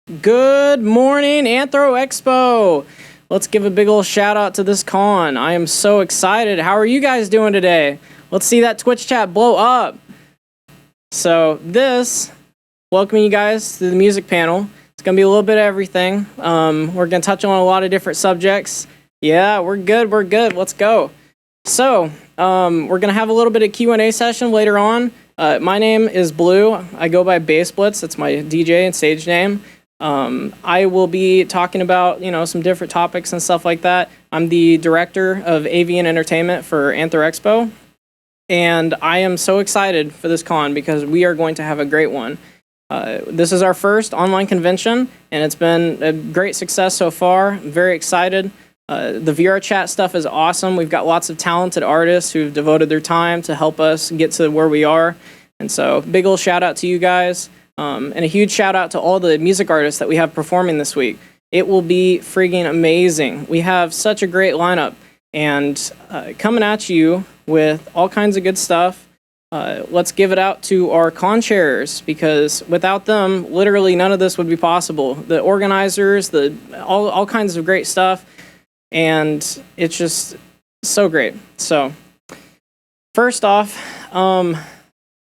Good morning, AnthroExpo. Let's give a big old shout out to this con. I am so excited. How are you guys doing today? Let's see that Twitch chat blow up. So welcoming you guys to the music panel. It's going to be a little bit of everything. We're going to touch on a lot of different subjects. Yeah, we're good. Let's go. So we're going to have a little bit of Q&A session later on. My name is Blue. I go by Bass Blitz. That's my DJ and stage name. I will be talking about, some different topics and stuff like that. I'm the director of AV and entertainment for AnthroExpo, and I am so excited for this con because we are going to have a great one. This is our first online convention, and it's been a great success so far. I'm very excited. The VR chat stuff is awesome. We've got lots of talented artists who've devoted their time to help us get to where we are, and so big ol' shout out to you guys. And a huge shout out to all the music artists that we have performing this week. It will be freaking amazing. We have such a great lineup, and coming at you with all kinds of good stuff. Let's give it out to our con chairs, because without them, literally none of this would be possible. The organizers, all kinds of great stuff, and it's just so great. So first off,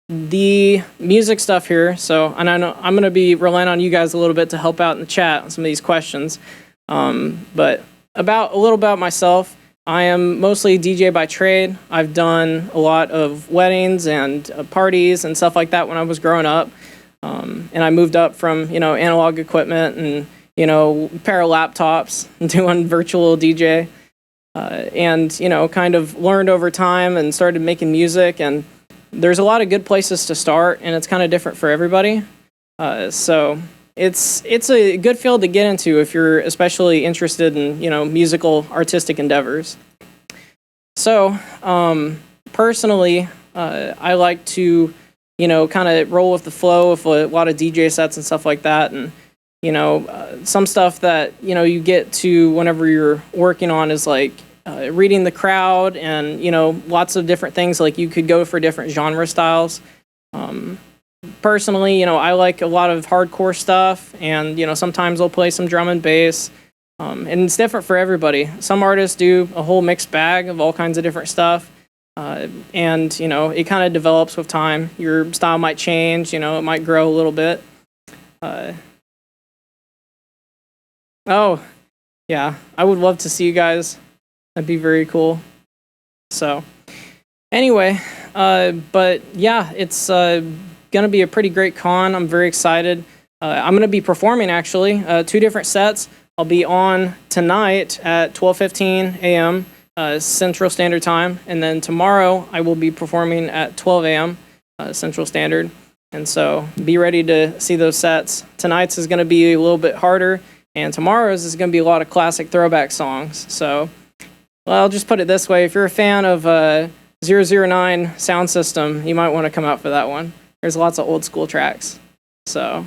the music stuff here. So, and I know I'm going to be relying on you guys a little bit to help out in the chat on some of these questions. But a little about myself. I am mostly a DJ by trade. I've done a lot of weddings and parties and stuff like that when I was growing up. And I moved up from, analog equipment and, pair of laptops and doing virtual DJ. And, kind of learned over time and started making music, and there's a lot of good places to start, and it's kind of different for everybody. So it's a good field to get into if you're especially interested in, musical artistic endeavors. So personally, I like to, kind of roll with the flow of a lot of DJ sets and stuff like that. And, some stuff that, you get to whenever you're working on is like, reading the crowd and, lots of different things. Like you could go for different genre styles. Personally, I like a lot of hardcore stuff, and, sometimes I'll play some drum and bass. And it's different for everybody. Some artists do a whole mixed bag of all kinds of different stuff. And, it kind of develops with time. Your style might change, it might grow a little bit. Oh, yeah, I would love to see you guys. That'd be very cool. So, anyway, but yeah, it's gonna be a pretty great con. I'm very excited. I'm gonna be performing actually 2 different sets. I'll be on tonight at 12:15 a.m. Central Standard Time, and then tomorrow I will be performing at 12 a.m. Central Standard. And so, be ready to see those sets. Tonight's is gonna be a little bit harder, and tomorrow's is gonna be a lot of classic throwback songs. So. Well, I'll just put it this way. If you're a fan of 009 sound system, you might want to come out for that one. There's lots of old school tracks. So,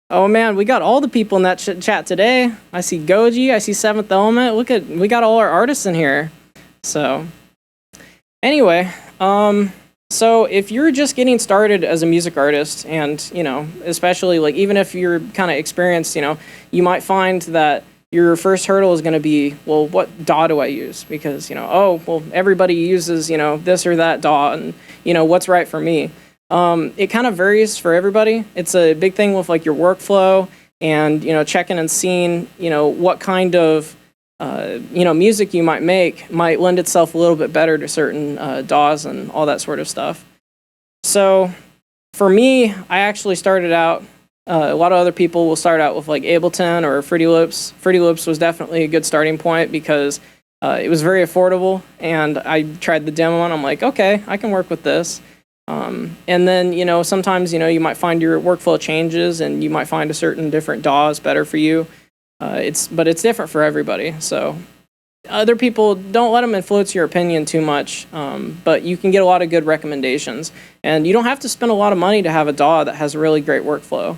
oh man, we got all the people in that chat today. I see Goji, I see Seventh Element. We got all our artists in here. So, anyway, so if you're just getting started as a music artist, and, especially like even if you're kind of experienced, you might find that your first hurdle is going to be, well, what DAW do I use? Because, everybody uses, this or that DAW, and, what's right for me? It kind of varies for everybody. It's a big thing with like your workflow and, checking and seeing, what kind of, music you might make might lend itself a little bit better to certain DAWs and all that sort of stuff. So for me, I actually started out, a lot of other people will start out with like Ableton or Fruity Loops. Fruity Loops was definitely a good starting point because it was very affordable, and I tried the demo and I'm like, okay, I can work with this. And then, sometimes, you might find your workflow changes and you might find a certain different DAW is better for you. But it's different for everybody. So other people, don't let them influence your opinion too much, but you can get a lot of good recommendations. And you don't have to spend a lot of money to have a DAW that has a really great workflow.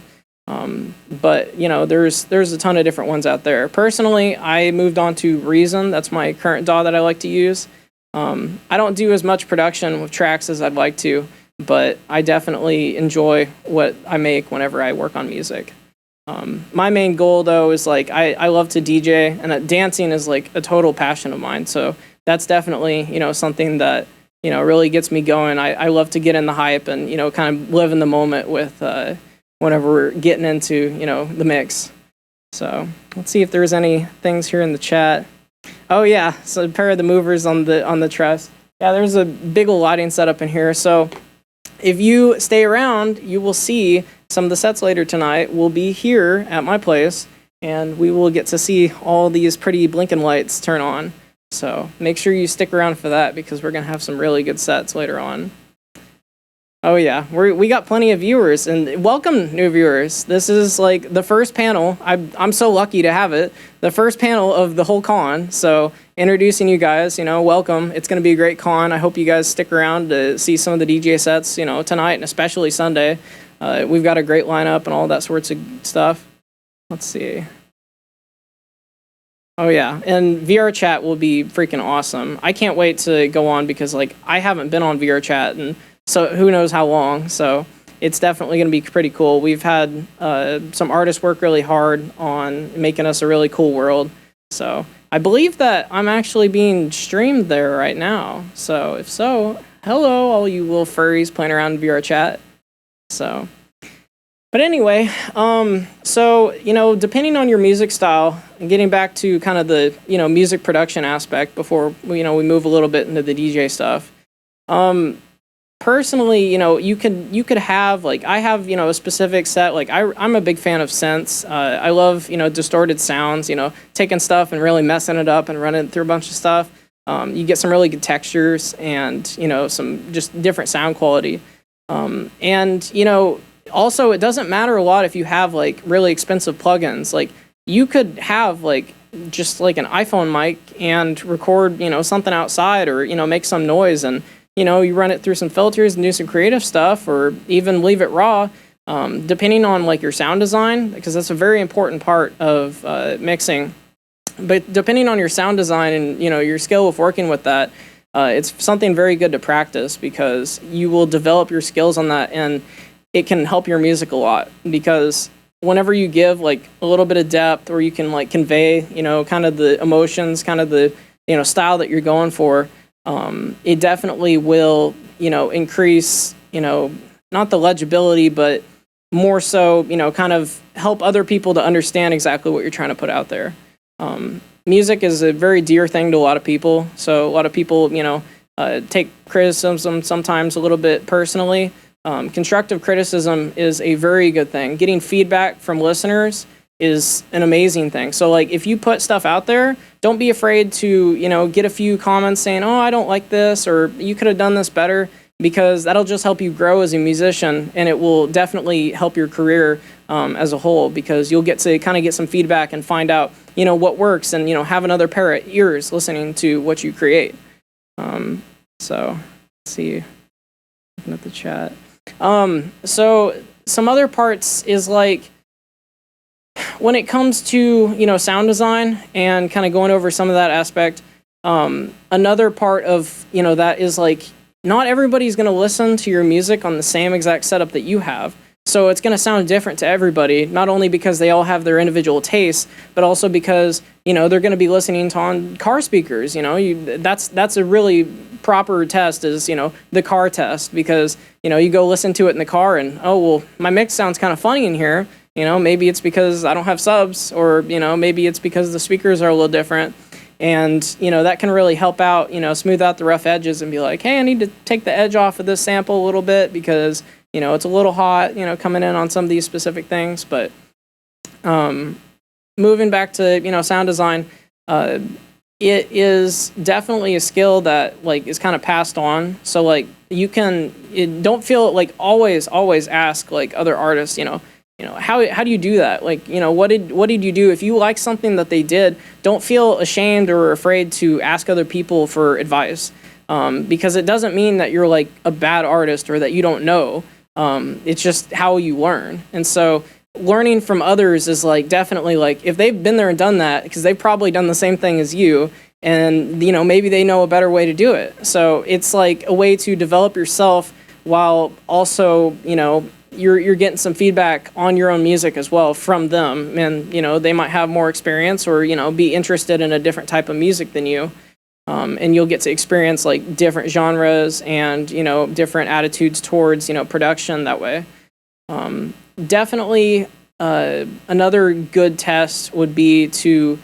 But there's a ton of different ones out there. Personally, I moved on to Reason. That's my current DAW that I like to use. I don't do as much production with tracks as I'd like to, but I definitely enjoy what I make whenever I work on music. My main goal though is like I love to DJ, and dancing is like a total passion of mine. So that's definitely something that really gets me going. I love to get in the hype and kind of live in the moment with whenever we're getting into the mix. So let's see if there's any things here in the chat. Oh yeah, so a pair of the movers on the truss. Yeah, there's a big old lighting setup in here. So if you stay around, you will see some of the sets later tonight will be here at my place, and we will get to see all these pretty blinking lights turn on. So make sure you stick around for that, because we're going to have some really good sets later on. Oh yeah, we got plenty of viewers, and welcome new viewers. This is like the first panel. I'm so lucky to have it. The first panel of the whole con. So introducing you guys, welcome. It's going to be a great con. I hope you guys stick around to see some of the DJ sets, tonight and especially Sunday. We've got a great lineup and all that sorts of stuff. Let's see. Oh yeah, and VR chat will be freaking awesome. I can't wait to go on, because like I haven't been on VR chat and so who knows how long. So it's definitely going to be pretty cool. We've had some artists work really hard on making us a really cool world. So I believe that I'm actually being streamed there right now. So if so, hello, all you little furries playing around in VR chat. So, but anyway, so, depending on your music style, and getting back to kind of the, music production aspect before, we move a little bit into the DJ stuff. Personally, you could have, like, I have, a specific set. Like, I'm a big fan of synths. I love, distorted sounds, taking stuff and really messing it up and running it through a bunch of stuff. You get some really good textures and, some just different sound quality. And, also, it doesn't matter a lot if you have, like, really expensive plugins. Like, you could have, like, just, like, an iPhone mic and record, something outside, or, make some noise, and you run it through some filters and do some creative stuff, or even leave it raw, depending on like your sound design, because that's a very important part of mixing. But depending on your sound design and your skill with working with that, it's something very good to practice, because you will develop your skills on that, and it can help your music a lot. Because whenever you give like a little bit of depth, or you can like convey kind of the emotions, kind of the style that you're going for, it definitely will, increase, not the legibility, but more so, kind of help other people to understand exactly what you're trying to put out there. Music is a very dear thing to a lot of people. So a lot of people, take criticism sometimes a little bit personally. Constructive criticism is a very good thing. Getting feedback from listeners is an amazing thing. So like if you put stuff out there, don't be afraid to, get a few comments saying, oh, I don't like this, or you could have done this better, because that'll just help you grow as a musician, and it will definitely help your career as a whole, because you'll get to kind of get some feedback and find out, what works, and, have another pair of ears listening to what you create. So let's see, looking at the chat. So some other parts is like, when it comes to, sound design and kind of going over some of that aspect, another part of, that is like, not everybody's going to listen to your music on the same exact setup that you have. So it's going to sound different to everybody, not only because they all have their individual tastes, but also because, they're going to be listening to on car speakers. That's a really proper test, is, the car test, because, you go listen to it in the car and, oh, well, my mix sounds kind of funny in here. Maybe it's because I don't have subs, or, maybe it's because the speakers are a little different. And, that can really help out, smooth out the rough edges and be like, hey, I need to take the edge off of this sample a little bit, because, it's a little hot, coming in on some of these specific things. But moving back to, sound design, it is definitely a skill that, like, is kind of passed on. So, like, don't feel like always ask, like, other artists, how do you do that? Like, what did you do? If you like something that they did, don't feel ashamed or afraid to ask other people for advice, because it doesn't mean that you're like a bad artist or that you don't know. It's just how you learn. And so learning from others is like definitely like, if they've been there and done that, because they've probably done the same thing as you, and maybe they know a better way to do it. So it's like a way to develop yourself while also you're getting some feedback on your own music as well from them, and they might have more experience or be interested in a different type of music than you, and you'll get to experience like different genres and different attitudes towards production that way. Definitely, another good test would be to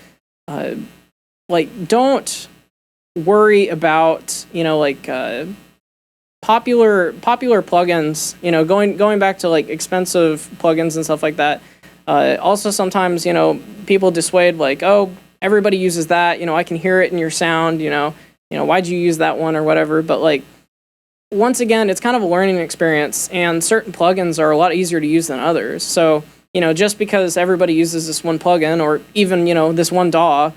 don't worry about popular plugins, going back to like expensive plugins and stuff like that. Also sometimes people dissuade like, oh, everybody uses that, I can hear it in your sound, why'd you use that one or whatever. But like, once again, it's kind of a learning experience, and certain plugins are a lot easier to use than others. So just because everybody uses this one plugin or even this one DAW,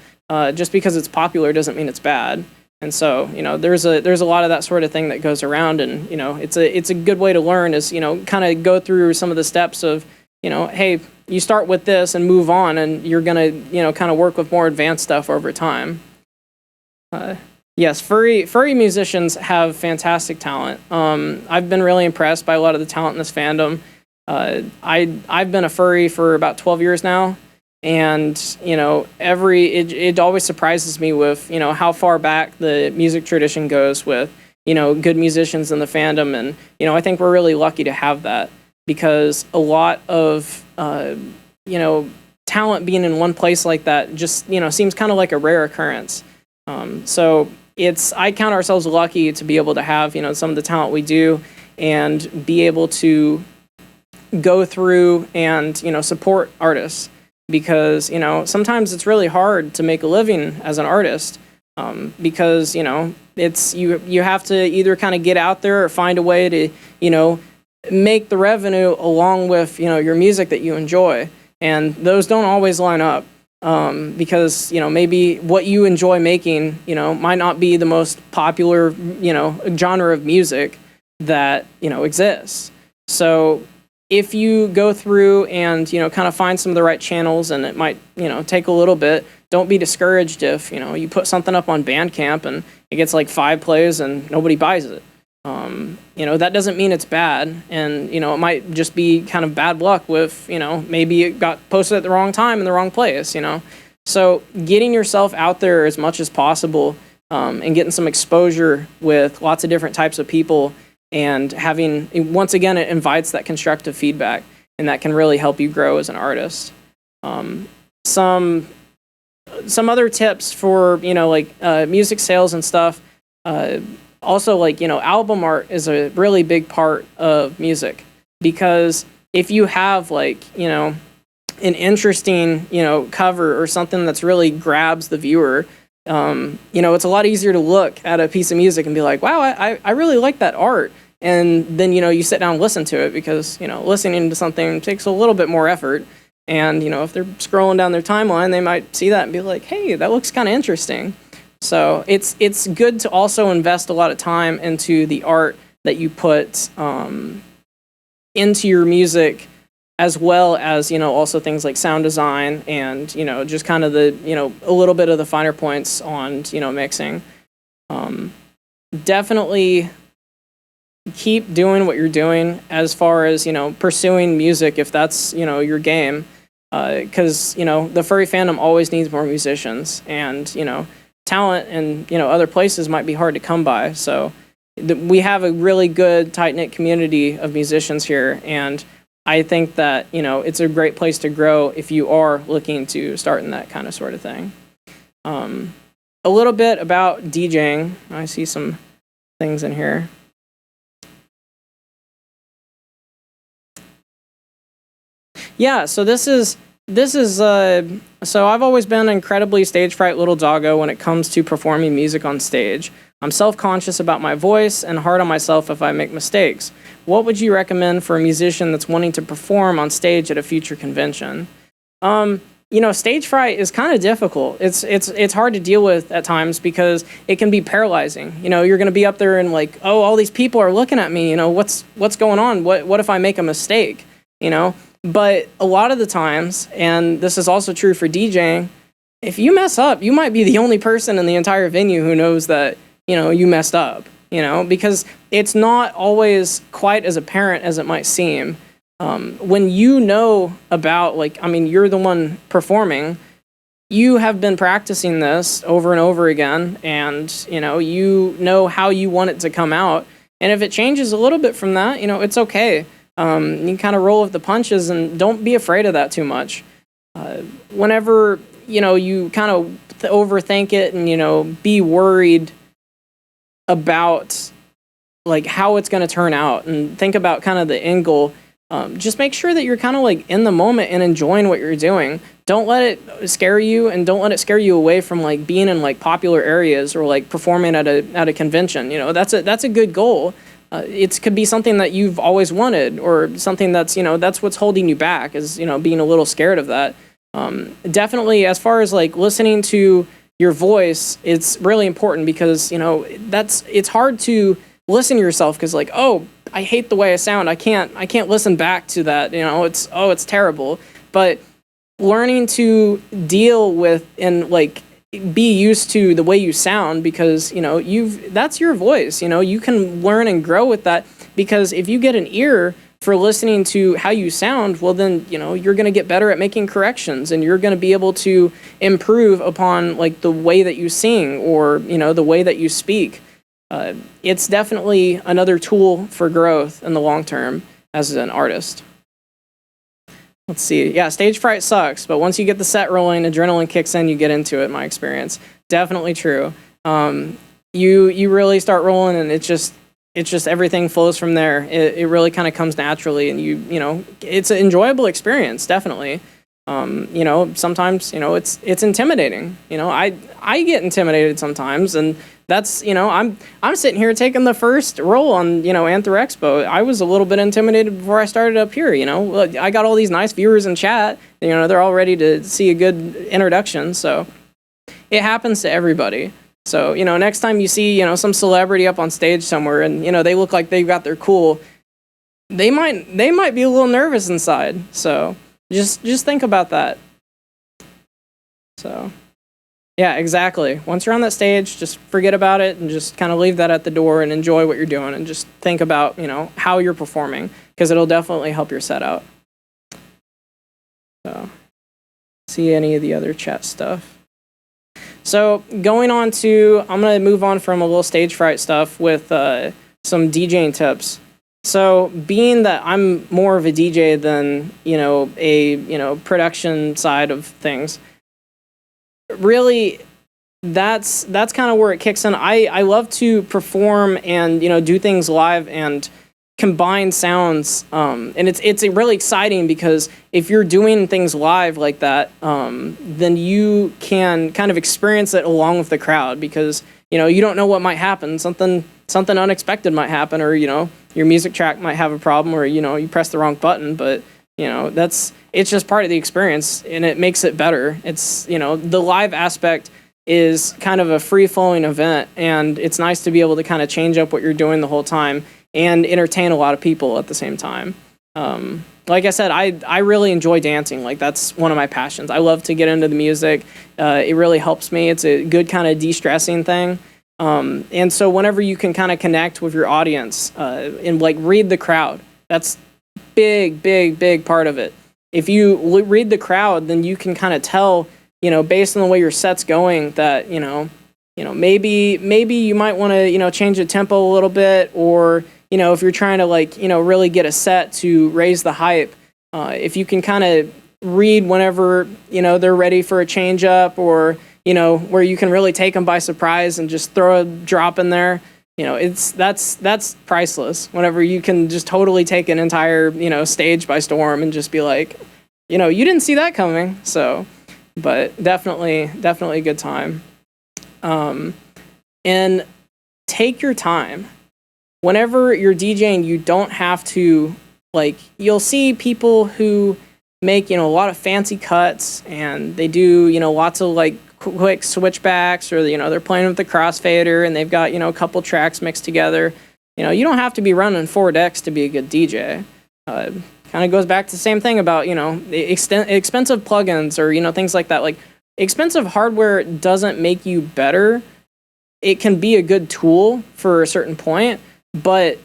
just because it's popular doesn't mean it's bad. And so, there's a lot of that sort of thing that goes around, and it's a good way to learn is kind of go through some of the steps of hey, you start with this and move on, and you're gonna kind of work with more advanced stuff over time. Yes, furry musicians have fantastic talent. I've been really impressed by a lot of the talent in this fandom. I've been a furry for about 12 years now. And it always surprises me with how far back the music tradition goes with good musicians in the fandom, and I think we're really lucky to have that, because a lot of talent being in one place like that just seems kind of like a rare occurrence. So I count ourselves lucky to be able to have some of the talent we do, and be able to go through and support artists. Because sometimes it's really hard to make a living as an artist, because it's you have to either kind of get out there or find a way to make the revenue along with your music that you enjoy, and those don't always line up, because maybe what you enjoy making might not be the most popular genre of music that exists. So if you go through and kind of find some of the right channels, and it might take a little bit, don't be discouraged if you put something up on Bandcamp and it gets like 5 plays and nobody buys it. That doesn't mean it's bad, and it might just be kind of bad luck with maybe it got posted at the wrong time in the wrong place. So getting yourself out there as much as possible, and getting some exposure with lots of different types of people, and having, once again, it invites that constructive feedback, and that can really help you grow as an artist. Some other tips for music sales and stuff. Also, album art is a really big part of music, because if you have an interesting cover or something that's really grabs the viewer, it's a lot easier to look at a piece of music and be like, wow, I really like that art. And then, you sit down and listen to it, because, listening to something takes a little bit more effort. And, if they're scrolling down their timeline, they might see that and be like, hey, that looks kind of interesting. So it's good to also invest a lot of time into the art that you put into your music, as well as, also things like sound design and, just kind of the, a little bit of the finer points on, mixing. Definitely keep doing what you're doing as far as, pursuing music, if that's, your game. Because, the furry fandom always needs more musicians, and, talent and, other places might be hard to come by. So we have a really good, tight-knit community of musicians here, and I think that, it's a great place to grow if you are looking to start in that kind of sort of thing. A little bit about DJing. I see some things in here. Yeah, so so I've always been an incredibly stage fright little doggo when it comes to performing music on stage. I'm self-conscious about my voice and hard on myself if I make mistakes. What would you recommend for a musician that's wanting to perform on stage at a future convention? Stage fright is kind of difficult. It's hard to deal with at times, because it can be paralyzing. You're going to be up there and like, oh, all these people are looking at me. What's going on? What if I make a mistake? But a lot of the times, and this is also true for DJing, if you mess up, you might be the only person in the entire venue who knows that, you messed up, because it's not always quite as apparent as it might seem. When you know about, like, I mean, you're the one performing, you have been practicing this over and over again, and you know how you want it to come out. And if it changes a little bit from that, it's okay. You can kind of roll with the punches, and don't be afraid of that too much. Whenever you kind of overthink it and be worried about like how it's going to turn out, and think about kind of the end goal, just make sure that you're kind of like in the moment and enjoying what you're doing. Don't let it scare you, and don't let it scare you away from like being in like popular areas or like performing at a convention. That's a good goal. It could be something that you've always wanted, or something that's that's what's holding you back, is being a little scared of that. Definitely, as far as like listening to your voice, it's really important, because it's hard to listen to yourself, because like, oh, I hate the way I sound. I can't listen back to that. It's terrible. But learning to deal with and like be used to the way you sound, because that's your voice. You can learn and grow with that, because if you get an ear for listening to how you sound, well then you're going to get better at making corrections, and you're going to be able to improve upon like the way that you sing, or the way that you speak. It's definitely another tool for growth in the long term as an artist. Let's see. Yeah, stage fright sucks, but once you get the set rolling, adrenaline kicks in, you get into it, my experience. Definitely true. You really start rolling, and it's just everything flows from there. It really kind of comes naturally, and it's an enjoyable experience, definitely. Sometimes, it's intimidating. I get intimidated sometimes, and that's, I'm sitting here taking the first role on, AnthroExpo. I was a little bit intimidated before I started up here. I got all these nice viewers in chat. They're all ready to see a good introduction. So it happens to everybody. So, next time you see, some celebrity up on stage somewhere, and, they look like they've got their cool, they might be a little nervous inside. So just think about that. So yeah, exactly. Once you're on that stage, just forget about it, and just kind of leave that at the door, and enjoy what you're doing, and just think about, how you're performing, because it'll definitely help your set out. So, see any of the other chat stuff. So going on to, I'm going to move on from a little stage fright stuff with some DJing tips. So being that I'm more of a DJ than, a production side of things, really that's kind of where it kicks in. I love to perform and, do things live and combine sounds. And it's really exciting, because if you're doing things live like that, then you can kind of experience it along with the crowd, because, you don't know what might happen. Something unexpected might happen, or, your music track might have a problem, or, you press the wrong button, but, it's just part of the experience, and it makes it better. It's, the live aspect is kind of a free-flowing event, and it's nice to be able to kind of change up what you're doing the whole time and entertain a lot of people at the same time. Like I said, I really enjoy dancing. Like, that's one of my passions. I love to get into the music. It really helps me. It's a good kind of de-stressing thing. And so whenever you can kind of connect with your audience and like read the crowd, that's big part of it. If you read the crowd, then you can kind of tell, based on the way your set's going, that, maybe you might want to, change the tempo a little bit, or, if you're trying to like, really get a set to raise the hype, if you can kind of read whenever, they're ready for a change up, or, where you can really take them by surprise and just throw a drop in there, that's priceless. Whenever you can just totally take an entire, stage by storm and just be like, you didn't see that coming. So, but definitely a good time. And take your time. Whenever you're DJing, you don't have to, like, you'll see people who make, a lot of fancy cuts, and they do, lots of like quick switchbacks, or, they're playing with the crossfader, and they've got, a couple tracks mixed together. You don't have to be running 4 decks to be a good DJ. Kind of goes back to the same thing about, expensive plugins, or, things like that. Like, expensive hardware doesn't make you better. It can be a good tool for a certain point, but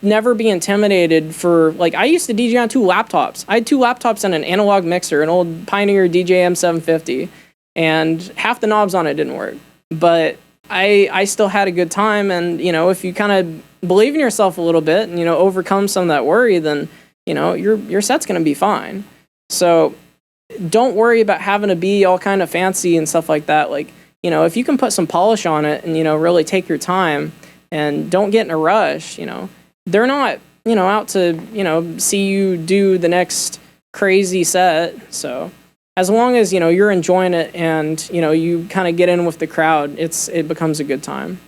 never be intimidated for, like, I used to DJ on 2 laptops. I had 2 laptops and an analog mixer, an old Pioneer DJ M750, and half the knobs on it didn't work. But I still had a good time, and, you know, if you kind of believe in yourself a little bit and, you know, overcome some of that worry, then, you know, your set's going to be fine. So don't worry about having to be all kind of fancy and stuff like that. Like, you know, if you can put some polish on it and, you know, really take your time and don't get in a rush, you know, they're not, you know, out to, you know, see you do the next crazy set. So as long as, you know, you're enjoying it and, you know, you kind of get in with the crowd, it becomes a good time.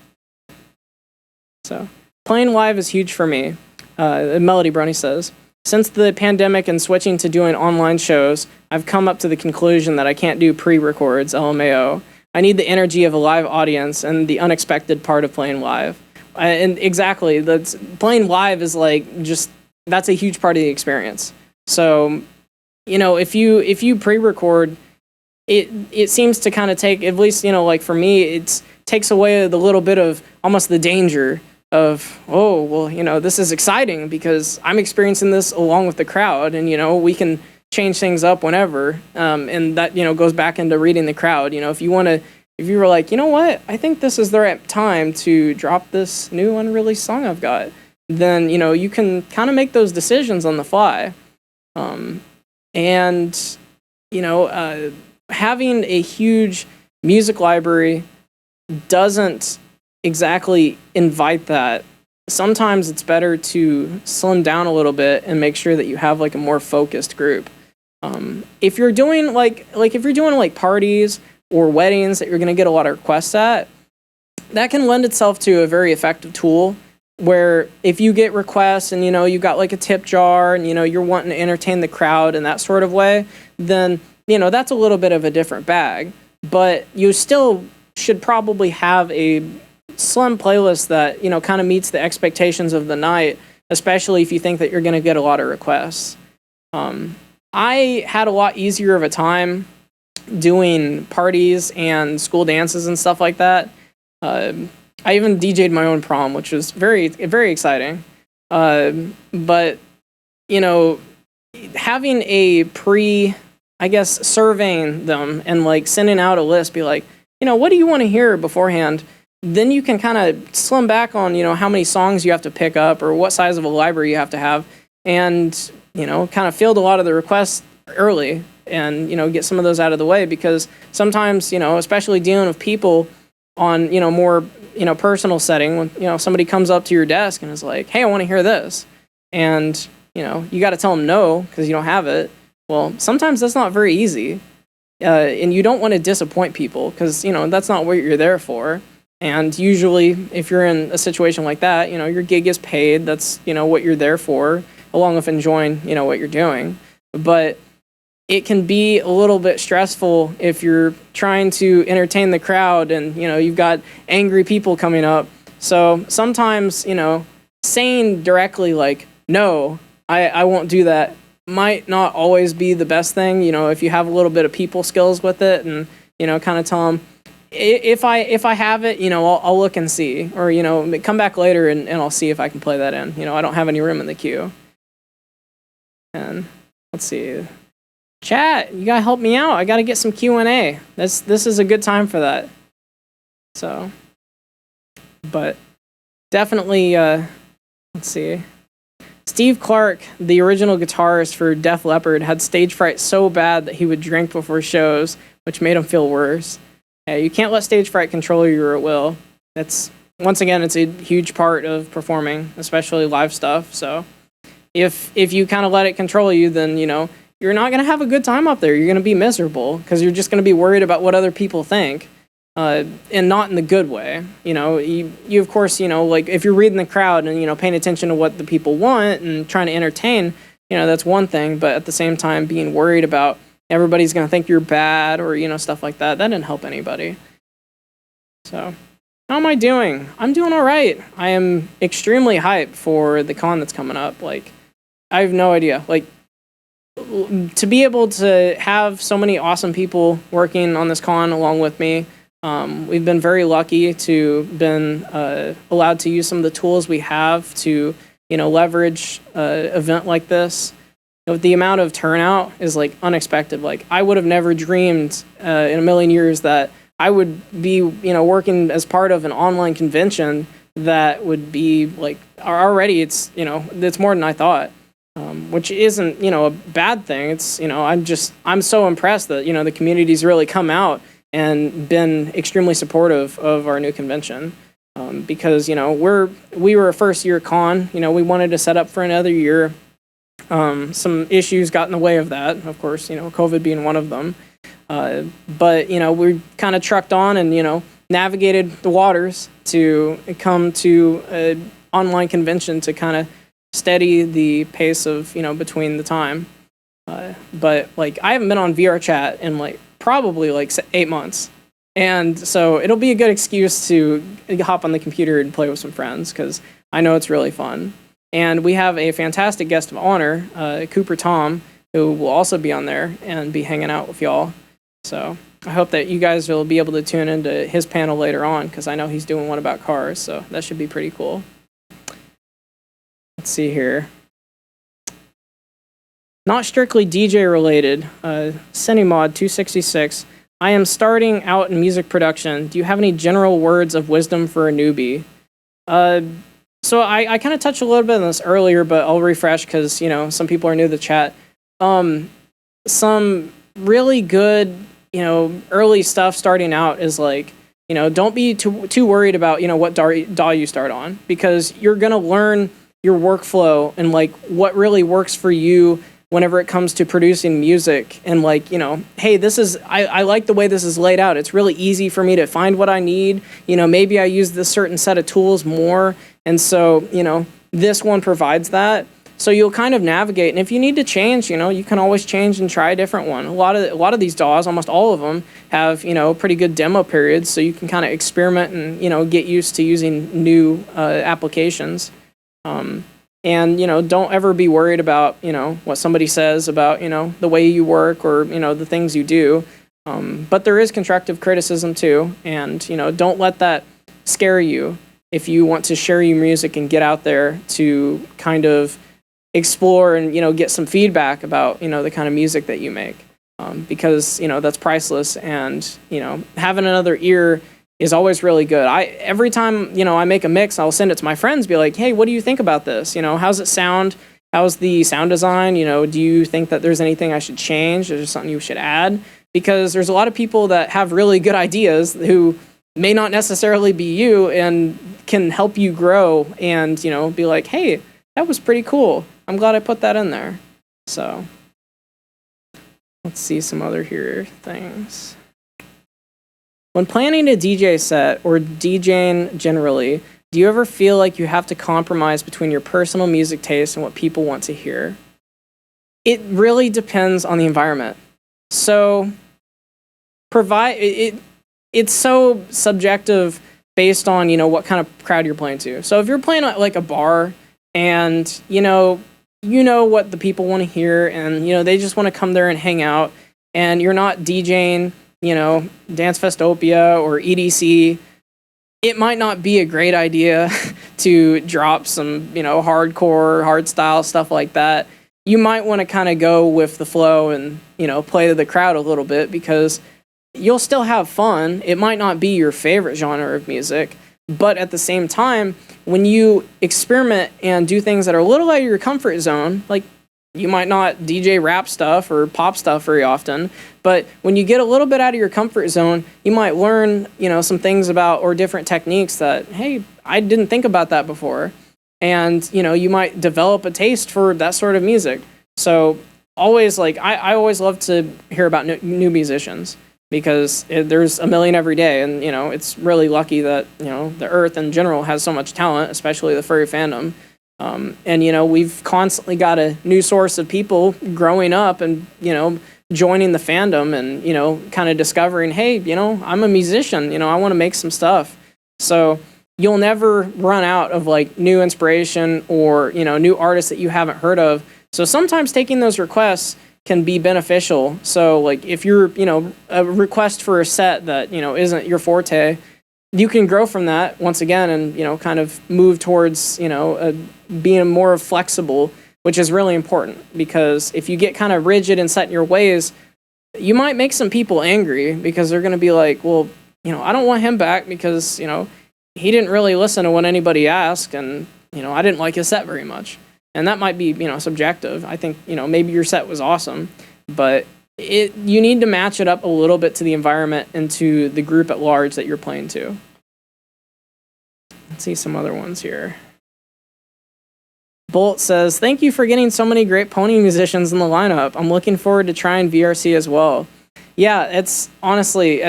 So playing live is huge for me. Melody Brony says, since the pandemic and switching to doing online shows, I've come up to the conclusion that I can't do pre-records, LMAO. I need the energy of a live audience and the unexpected part of playing live. And exactly, that's playing live is like just, that's a huge part of the experience. So, you know, if you pre-record, it seems to kind of take, at least, you know, like for me, it takes away the little bit of almost the danger of, oh, well, you know, this is exciting because I'm experiencing this along with the crowd, and, you know, we can change things up whenever, and that, you know, goes back into reading the crowd. You know, if you were like, you know what, I think this is the right time to drop this new unreleased song I've got, then, you know, you can kind of make those decisions on the fly. And, you know, having a huge music library doesn't exactly invite that. Sometimes it's better to slim down a little bit and make sure that you have like a more focused group. If you're doing if you're doing like parties or weddings that you're going to get a lot of requests at, that can lend itself to a very effective tool where if you get requests and, you know, you've got like a tip jar and, you know, you're wanting to entertain the crowd in that sort of way, then, you know, that's a little bit of a different bag. But you still should probably have a slim playlist that, you know, kind of meets the expectations of the night, especially if you think that you're going to get a lot of requests. I had a lot easier of a time doing parties and school dances and stuff like that. I even DJ'd my own prom, which was very, very exciting. But, you know, having a surveying them and like sending out a list, be like, you know, what do you want to hear beforehand? Then you can kind of slim back on, you know, how many songs you have to pick up or what size of a library you have to have, and, you know, kind of field a lot of the requests early and, you know, get some of those out of the way, because sometimes, you know, especially dealing with people on, you know, more, you know, personal setting, when, you know, somebody comes up to your desk and is like, hey, I want to hear this. And, you know, you got to tell them no because you don't have it. Well, sometimes that's not very easy. And you don't want to disappoint people because, you know, that's not what you're there for. And usually if you're in a situation like that, you know, your gig is paid. That's, you know, what you're there for, along with enjoying, you know, what you're doing. But it can be a little bit stressful if you're trying to entertain the crowd and, you know, you've got angry people coming up. So sometimes, you know, saying directly like, no, I won't do that, might not always be the best thing. You know, if you have a little bit of people skills with it and, you know, kind of tell them, if I have it, you know, I'll look and see, or, you know, come back later and I'll see if I can play that in. You know, I don't have any room in the queue. And let's see. Chat, you gotta help me out. I gotta get some Q&A. This is a good time for that. So, but definitely, let's see. Steve Clark, the original guitarist for Def Leppard, had stage fright so bad that he would drink before shows, which made him feel worse. Yeah, you can't let stage fright control you at will. It's, once again, it's a huge part of performing, especially live stuff. So if you kind of let it control you, then, you know, you're not going to have a good time up there. You're going to be miserable because you're just going to be worried about what other people think, and not in the good way. You know, you of course, you know, like if you're reading the crowd and, you know, paying attention to what the people want and trying to entertain, you know, that's one thing. But at the same time, being worried about everybody's going to think you're bad or, you know, stuff like that, that didn't help anybody. So how am I doing? I'm doing all right. I am extremely hyped for the con that's coming up. Like, I have no idea. Like, to be able to have so many awesome people working on this con along with me, we've been very lucky to been allowed to use some of the tools we have to leverage event like this. The amount of turnout is like unexpected. Like I would have never dreamed in a million years that I would be, working as part of an online convention that would be like already it's more than I thought, which isn't a bad thing. It's I'm so impressed that the community's really come out and been extremely supportive of our new convention, because we were a first year con. We wanted to set up for another year. Some issues got in the way of that, of course, COVID being one of them. But we kind of trucked on and navigated the waters to come to an online convention to kind of steady the pace of between the time. But like I haven't been on VR chat in like probably like 8 months, and so it'll be a good excuse to hop on the computer and play with some friends because I know it's really fun. And we have a fantastic guest of honor, Cooper Tom, who will also be on there and be hanging out with y'all. So I hope that you guys will be able to tune into his panel later on, because I know he's doing one about cars, so that should be pretty cool. Let's see here. Not strictly DJ related, CineMod266. I am starting out in music production. Do you have any general words of wisdom for a newbie? So I kind of touched a little bit on this earlier, but I'll refresh because, some people are new to the chat. Some really good, early stuff starting out is like, don't be too worried about, what DAW you start on, because you're going to learn your workflow and like what really works for you whenever it comes to producing music. And like, hey, I like the way this is laid out. It's really easy for me to find what I need. Maybe I use this certain set of tools more. And so, this one provides that. So you'll kind of navigate. And if you need to change, you can always change and try a different one. A lot of these DAWs, almost all of them, have, pretty good demo periods. So you can kind of experiment and, get used to using new applications. And, don't ever be worried about, what somebody says about, the way you work or, the things you do. But there is constructive criticism too. And, don't let that scare you if you want to share your music and get out there to kind of explore and, get some feedback about, the kind of music that you make. Because, that's priceless. And, having another ear is always really good. Every time, I make a mix, I'll send it to my friends, be like, hey, what do you think about this? How's it sound? How's the sound design? Do you think that there's anything I should change? Is there something you should add? Because there's a lot of people that have really good ideas who may not necessarily be you and can help you grow and, be like, hey, that was pretty cool. I'm glad I put that in there. So let's see some other here things. When planning a DJ set or DJing generally, do you ever feel like you have to compromise between your personal music taste and what people want to hear? It really depends on the environment. So it's so subjective based on, what kind of crowd you're playing to. So if you're playing at like a bar and, you know what the people want to hear and, they just want to come there and hang out and you're not DJing, Dance Festopia or EDC, it might not be a great idea to drop some, hardcore, hardstyle stuff like that. You might want to kind of go with the flow and, play to the crowd a little bit because you'll still have fun. It might not be your favorite genre of music, but at the same time, when you experiment and do things that are a little out of your comfort zone, like you might not DJ rap stuff or pop stuff very often, but when you get a little bit out of your comfort zone, you might learn, some things about or different techniques that, hey, I didn't think about that before. And, you might develop a taste for that sort of music. So always I always love to hear about new musicians because there's a million every day. And, it's really lucky that, the earth in general has so much talent, especially the furry fandom. And, we've constantly got a new source of people growing up and, joining the fandom and, kind of discovering, hey, I'm a musician, I want to make some stuff. So you'll never run out of new inspiration or, new artists that you haven't heard of. So sometimes taking those requests can be beneficial. So if you're, a request for a set that, isn't your forte, you can grow from that once again, and kind of move towards being more flexible, which is really important, because if you get kind of rigid and set in your ways, you might make some people angry, because they're going to be like, well, I don't want him back because he didn't really listen to what anybody asked, and I didn't like his set very much. And that might be subjective. I think maybe your set was awesome, but you need to match it up a little bit to the environment and to the group at large that you're playing to. Let's see some other ones here. Bolt says, thank you for getting so many great pony musicians in the lineup. I'm looking forward to trying VRC as well. Yeah, it's honestly,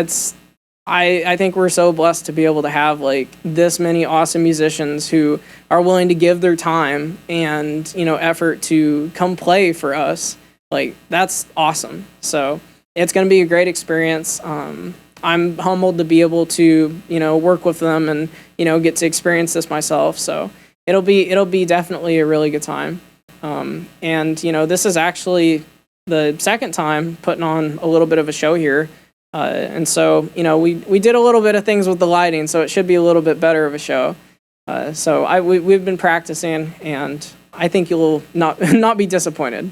I think we're so blessed to be able to have like this many awesome musicians who are willing to give their time and effort to come play for us. Like, that's awesome. So it's going to be a great experience. I'm humbled to be able to work with them and get to experience this myself. So it'll be definitely a really good time. And this is actually the second time putting on a little bit of a show here. And so, we did a little bit of things with the lighting, so it should be a little bit better of a show. So we've been practicing, and I think you'll not be disappointed.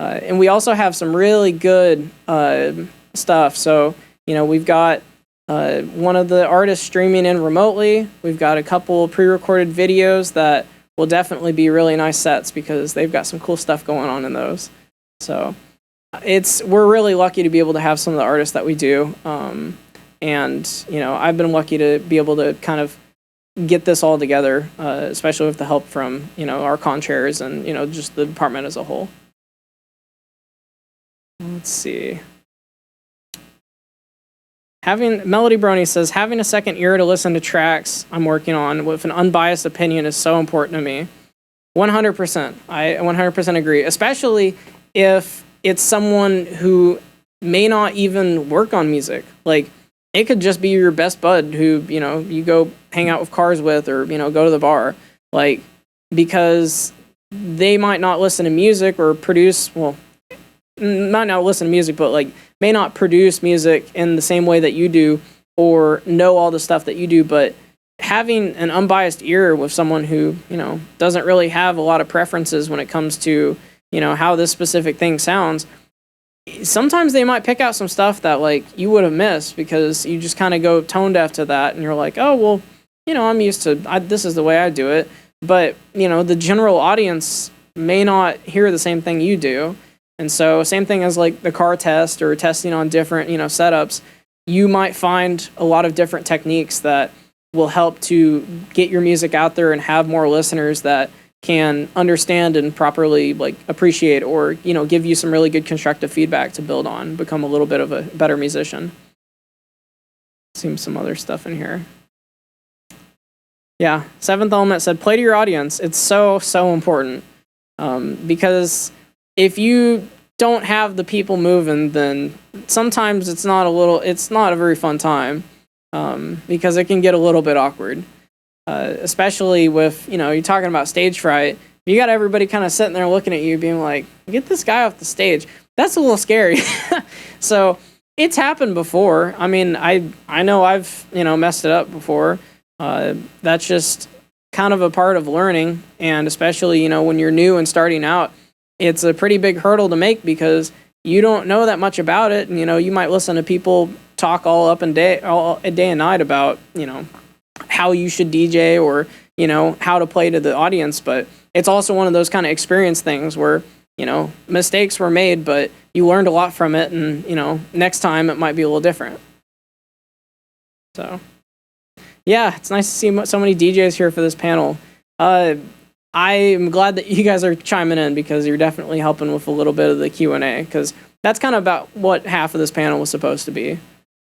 And we also have some really good stuff. So, we've got one of the artists streaming in remotely. We've got a couple pre-recorded videos that will definitely be really nice sets, because they've got some cool stuff going on in those. So we're really lucky to be able to have some of the artists that we do. And I've been lucky to be able to kind of get this all together, especially with the help from our con-chairs and just the department as a whole. Let's see. Melody Brony says, having a second ear to listen to tracks I'm working on with an unbiased opinion is so important to me. 100%. I 100% agree, especially if it's someone who may not even work on music. Like, it could just be your best bud who, you go hang out with cars with, or, go to the bar. Like, because they might not listen to music or produce, well, might not listen to music, but like may not produce music in the same way that you do, or know all the stuff that you do. But having an unbiased ear with someone who, doesn't really have a lot of preferences when it comes to, how this specific thing sounds, sometimes they might pick out some stuff that like you would have missed, because you just kind of go tone deaf to that, and you're like, oh, well, I'm used to, this is the way I do it. But, the general audience may not hear the same thing you do. And so same thing as like the car test or testing on different, setups, you might find a lot of different techniques that will help to get your music out there and have more listeners that can understand and properly like appreciate, or, give you some really good constructive feedback to build on, become a little bit of a better musician. Seems some other stuff in here. Yeah. Seventh Element said, play to your audience. It's so, so important. Because if you don't have the people moving, then sometimes it's not a very fun time, because it can get a little bit awkward, especially with, you're talking about stage fright. You got everybody kind of sitting there looking at you being like, get this guy off the stage. That's a little scary. So it's happened before. I mean, I know I've, messed it up before. That's just kind of a part of learning. And especially, when you're new and starting out, it's a pretty big hurdle to make, because you don't know that much about it. And, you might listen to people talk all day and night about, how you should DJ, or, how to play to the audience. But it's also one of those kind of experience things where, mistakes were made, but you learned a lot from it. And, next time it might be a little different. So, yeah, it's nice to see so many DJs here for this panel. I am glad that you guys are chiming in, because you're definitely helping with a little bit of the Q&A, because that's kind of about what half of this panel was supposed to be.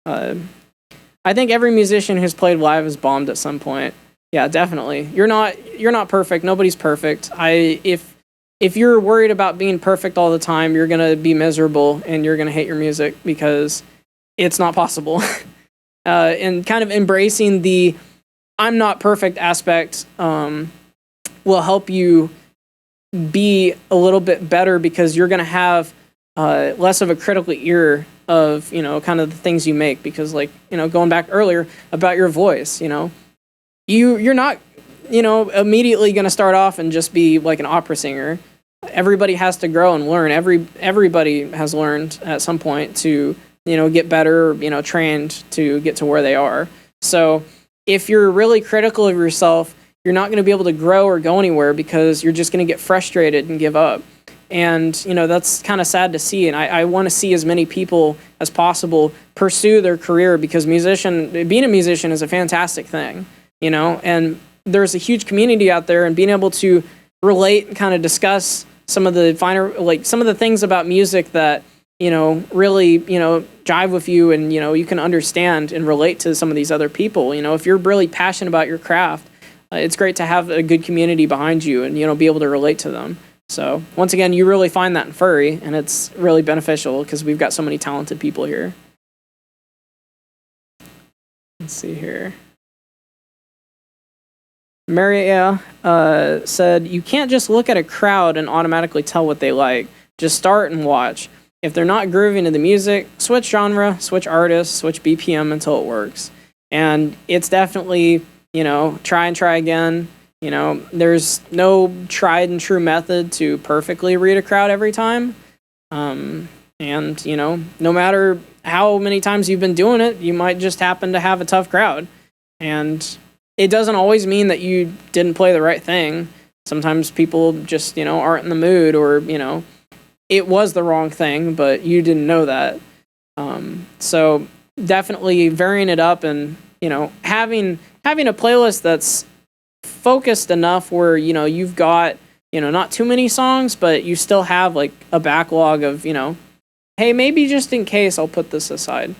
I think every musician who's played live has bombed at some point. Yeah, definitely. You're not perfect. Nobody's perfect. If you're worried about being perfect all the time, you're going to be miserable, and you're going to hate your music, because it's not possible. And kind of embracing the I'm not perfect aspect will help you be a little bit better, because you're going to have less of a critical ear of, kind of the things you make, because like, going back earlier about your voice, you're not, immediately going to start off and just be like an opera singer. Everybody has to grow and learn. Everybody has learned at some point to, get better, trained to get to where they are. So if you're really critical of yourself, you're not going to be able to grow or go anywhere, because you're just going to get frustrated and give up. And, that's kind of sad to see. And I want to see as many people as possible pursue their career, because being a musician is a fantastic thing, and there's a huge community out there, and being able to relate and kind of discuss some of the some of the things about music that, really, jive with you, and, you can understand and relate to some of these other people. If you're really passionate about your craft, it's great to have a good community behind you and, be able to relate to them. So once again, you really find that in Furry, and it's really beneficial because we've got so many talented people here. Let's see here. Maria said, you can't just look at a crowd and automatically tell what they like. Just start and watch. If they're not grooving to the music, switch genre, switch artist, switch BPM until it works. And it's definitely, try and try again. There's no tried and true method to perfectly read a crowd every time. And, no matter how many times you've been doing it, you might just happen to have a tough crowd. And it doesn't always mean that you didn't play the right thing. Sometimes people just, aren't in the mood, or, it was the wrong thing, but you didn't know that. So definitely varying it up, and, having a playlist that's focused enough where, you've got, not too many songs, but you still have like a backlog of, hey, maybe just in case I'll put this aside.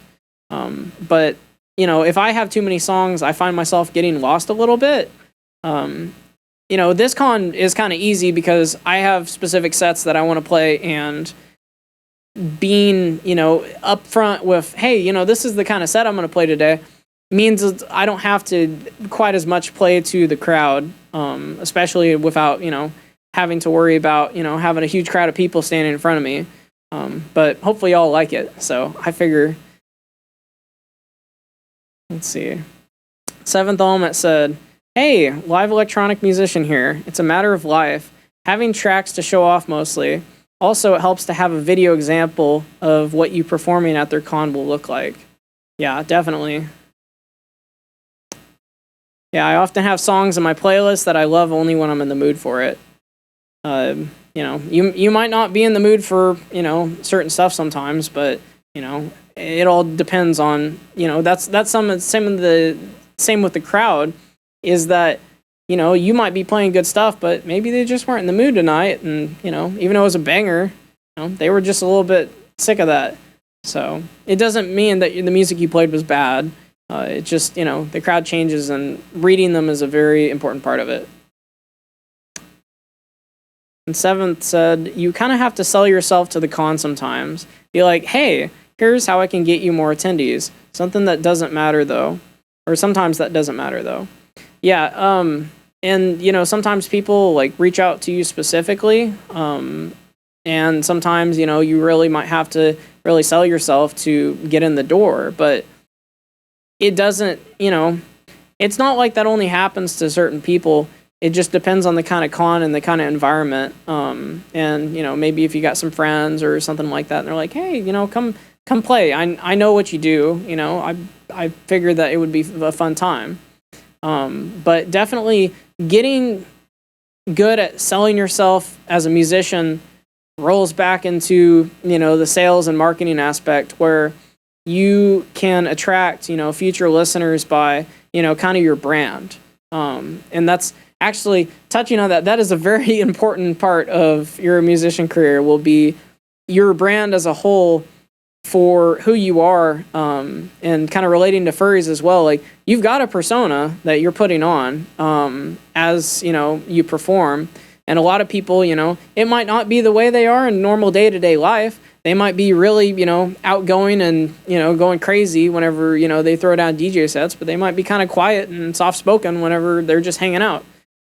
But, if I have too many songs, I find myself getting lost a little bit. This con is kind of easy because I have specific sets that I want to play, and being, upfront with, hey, this is the kind of set I'm going to play today, means that I don't have to quite as much play to the crowd, especially without, having to worry about, having a huge crowd of people standing in front of me. But hopefully y'all like it. So I figure, let's see. Seventh Element said, hey, live electronic musician here. It's a matter of life. Having tracks to show off mostly. Also, it helps to have a video example of what you performing at their con will look like. Yeah, definitely. Yeah, I often have songs in my playlist that I love only when I'm in the mood for it. You might not be in the mood for, certain stuff sometimes, but, it all depends on, that's same with the crowd, is that, you might be playing good stuff, but maybe they just weren't in the mood tonight, and, even though it was a banger, they were just a little bit sick of that. So it doesn't mean that the music you played was bad. It just, the crowd changes, and reading them is a very important part of it. And Seventh said, you kind of have to sell yourself to the con sometimes. Be like, hey, here's how I can get you more attendees. Something that doesn't matter, though. Or sometimes that doesn't matter, though. Yeah, and, sometimes people, like, reach out to you specifically. And sometimes, you really might have to really sell yourself to get in the door. But it doesn't, it's not like that only happens to certain people. It just depends on the kind of con and the kind of environment. And, maybe if you got some friends or something like that, and they're like, hey, come play. I know what you do. I figured that it would be a fun time. But definitely getting good at selling yourself as a musician rolls back into, the sales and marketing aspect, where you can attract, future listeners by, kind of your brand. And that's actually, touching on that, that is a very important part of your musician career, will be your brand as a whole for who you are, and kind of relating to furries as well. Like, you've got a persona that you're putting on, as, you perform. And a lot of people, it might not be the way they are in normal day-to-day life. They might be really, outgoing and, going crazy whenever, they throw down DJ sets, but they might be kind of quiet and soft-spoken whenever they're just hanging out.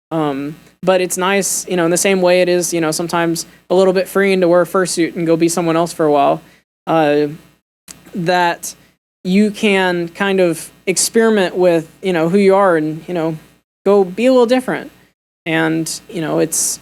But it's nice, in the same way it is, sometimes a little bit freeing to wear a fursuit and go be someone else for a while. that you can kind of experiment with, who you are and, go be a little different. And, it's,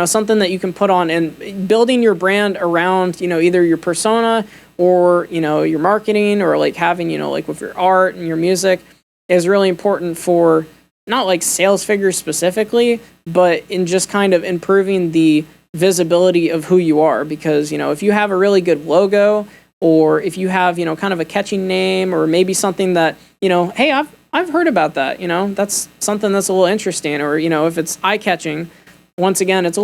something that you can put on, and building your brand around, either your persona or, your marketing, or like having, like with your art and your music is really important for not like sales figures specifically, but in just kind of improving the visibility of who you are. Because, if you have a really good logo, or if you have, kind of a catchy name, or maybe something that, hey, I've heard about that, that's something that's a little interesting, or, if it's eye-catching, once again, it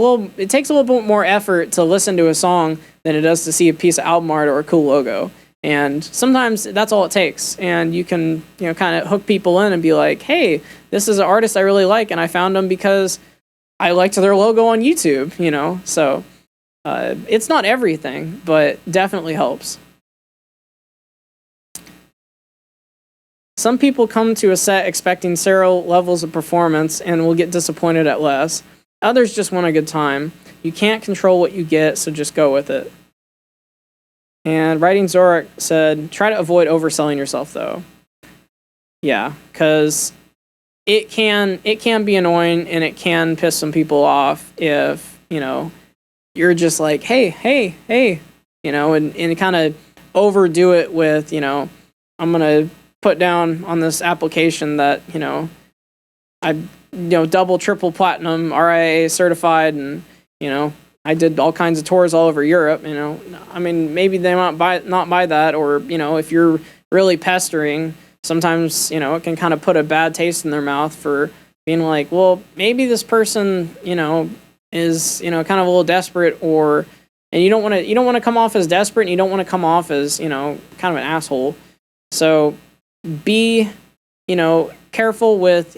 takes a little bit more effort to listen to a song than it does to see a piece of album art or a cool logo. And sometimes that's all it takes. And you can, kind of hook people in and be like, hey, this is an artist I really like, and I found them because I liked their logo on YouTube, So it's not everything, but definitely helps. Some people come to a set expecting several levels of performance and will get disappointed at less. Others just want a good time. You can't control what you get, so just go with it. And Writing Zorak said, try to avoid overselling yourself, though. Yeah, because it can be annoying, and it can piss some people off if, you're just like, hey, and kind of overdo it with, I'm going to put down on this application that, I double, triple platinum, RIA certified, and, I did all kinds of tours all over Europe, I mean, maybe they might not buy that, or, if you're really pestering, sometimes, it can kind of put a bad taste in their mouth for being like, well, maybe this person, is, kind of a little desperate, or, and you don't want to come off as desperate, and you don't want to come off as, kind of an asshole. So be, careful with,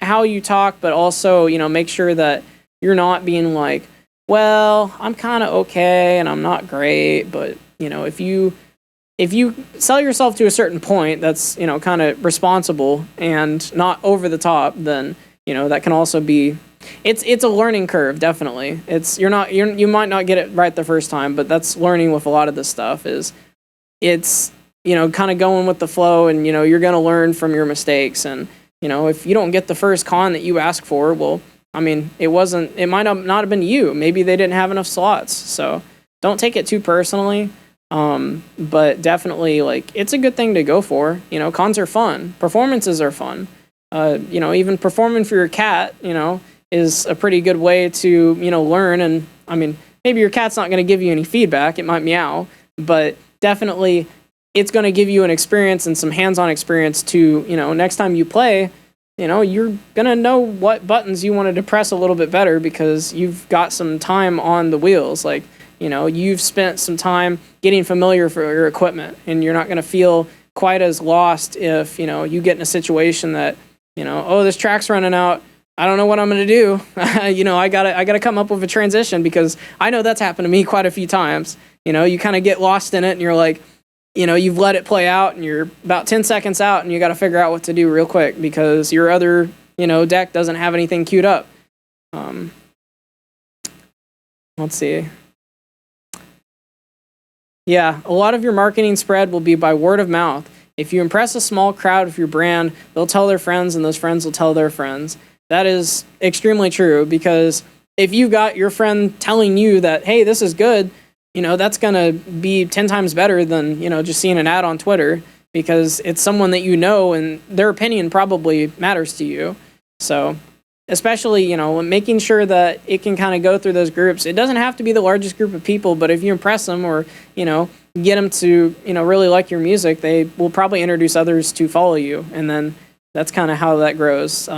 how you talk, but also, make sure that you're not being like, well, I'm kind of okay and I'm not great, but, if you sell yourself to a certain point that's, kind of responsible and not over the top, then, that can also be, it's a learning curve, definitely. You might not get it right the first time, but that's learning with a lot of this stuff it's kind of going with the flow, and, you're going to learn from your mistakes. And, if you don't get the first con that you ask for, well, I mean, it might not have been you. Maybe they didn't have enough slots. So don't take it too personally. But definitely, like, it's a good thing to go for. Cons are fun. Performances are fun. Even performing for your cat, is a pretty good way to, learn. And, I mean, maybe your cat's not going to give you any feedback. It might meow. But definitely, it's going to give you an experience and some hands-on experience to, next time you play, you're going to know what buttons you wanted to press a little bit better because you've got some time on the wheels. Like, you've spent some time getting familiar for your equipment, and you're not going to feel quite as lost if, you get in a situation that, oh, this track's running out. I don't know what I'm going to do. I gotta come up with a transition, because I know that's happened to me quite a few times. You kind of get lost in it, and you're like, you've let it play out, and you're about 10 seconds out, and you got to figure out what to do real quick because your other, deck doesn't have anything queued up. Let's see. Yeah, a lot of your marketing spread will be by word of mouth. If you impress a small crowd with your brand, they'll tell their friends, and those friends will tell their friends. That is extremely true, because if you got your friend telling you that, hey, this is good, that's going to be 10 times better than, just seeing an ad on Twitter, because it's someone that and their opinion probably matters to you. So especially, making sure that it can kind of go through those groups. It doesn't have to be the largest group of people, but if you impress them, or, get them to, really like your music, they will probably introduce others to follow you. And then that's kind of how that grows.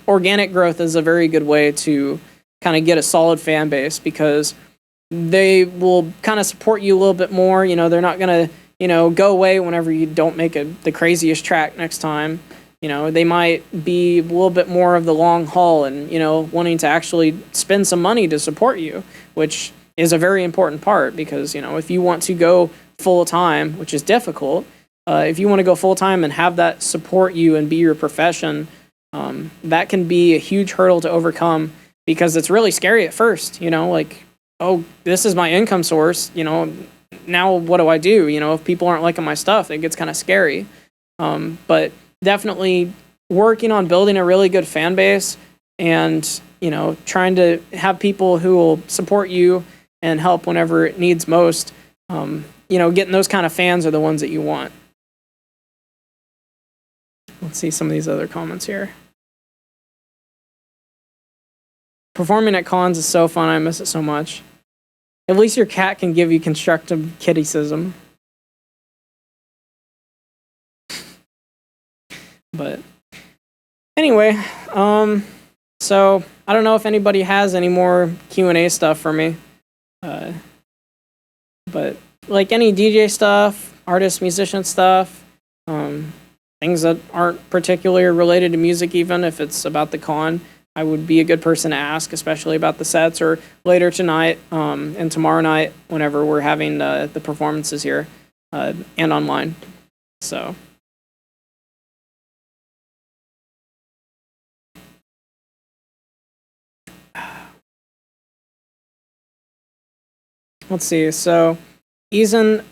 Organic growth is a very good way to kind of get a solid fan base, because they will kind of support you a little bit more. They're not going to, go away whenever you don't make the craziest track next time. They might be a little bit more of the long haul and, wanting to actually spend some money to support you, which is a very important part, because, if you want to go full time, which is difficult, if you want to go full time and have that support you and be your profession, that can be a huge hurdle to overcome, because it's really scary at first, like, oh, this is my income source, now what do I do? If people aren't liking my stuff, it gets kind of scary. But definitely working on building a really good fan base and, trying to have people who will support you and help whenever it needs most. Getting those kind of fans are the ones that you want. Let's see some of these other comments here. Performing at cons is so fun. I miss it so much. At least your cat can give you constructive criticism. But anyway, so I don't know if anybody has any more Q&A stuff for me. But like any DJ stuff, artist, musician stuff, things that aren't particularly related to music, even if it's about the con, I would be a good person to ask, especially about the sets, or later tonight and tomorrow night whenever we're having the performances here and online. So let's see. So Eason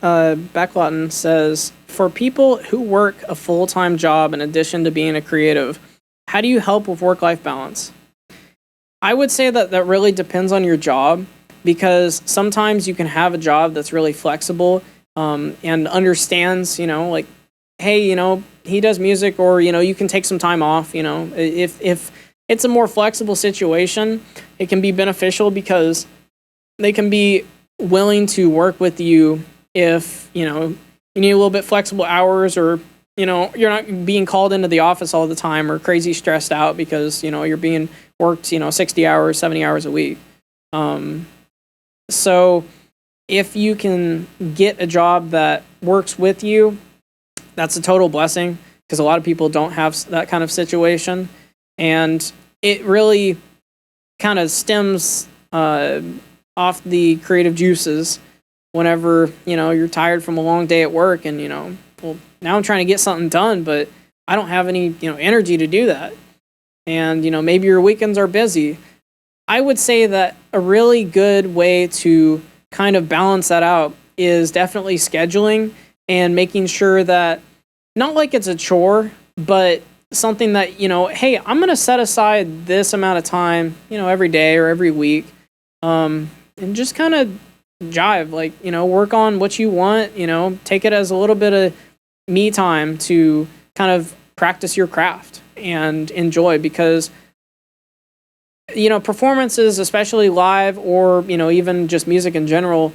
Backlotton says, for people who work a full-time job in addition to being a creative, how do you help with work-life balance? I would say that really depends on your job, because sometimes you can have a job that's really flexible and understands, like, hey, he does music, or, you can take some time off. If it's a more flexible situation, it can be beneficial because they can be willing to work with you if, you need a little bit flexible hours, or, you're not being called into the office all the time or crazy stressed out because, you're being worked, 60 hours, 70 hours a week. So if you can get a job that works with you, that's a total blessing, because a lot of people don't have that kind of situation. And it really kind of stems off the creative juices whenever, you're tired from a long day at work and, well, now I'm trying to get something done, but I don't have any, energy to do that. And, maybe your weekends are busy. I would say that a really good way to kind of balance that out is definitely scheduling and making sure that, not like it's a chore, but something that, hey, I'm going to set aside this amount of time, every day or every week, and just kind of jive, like, work on what you want, take it as a little bit of me time to kind of practice your craft and enjoy, because performances, especially live, or even just music in general,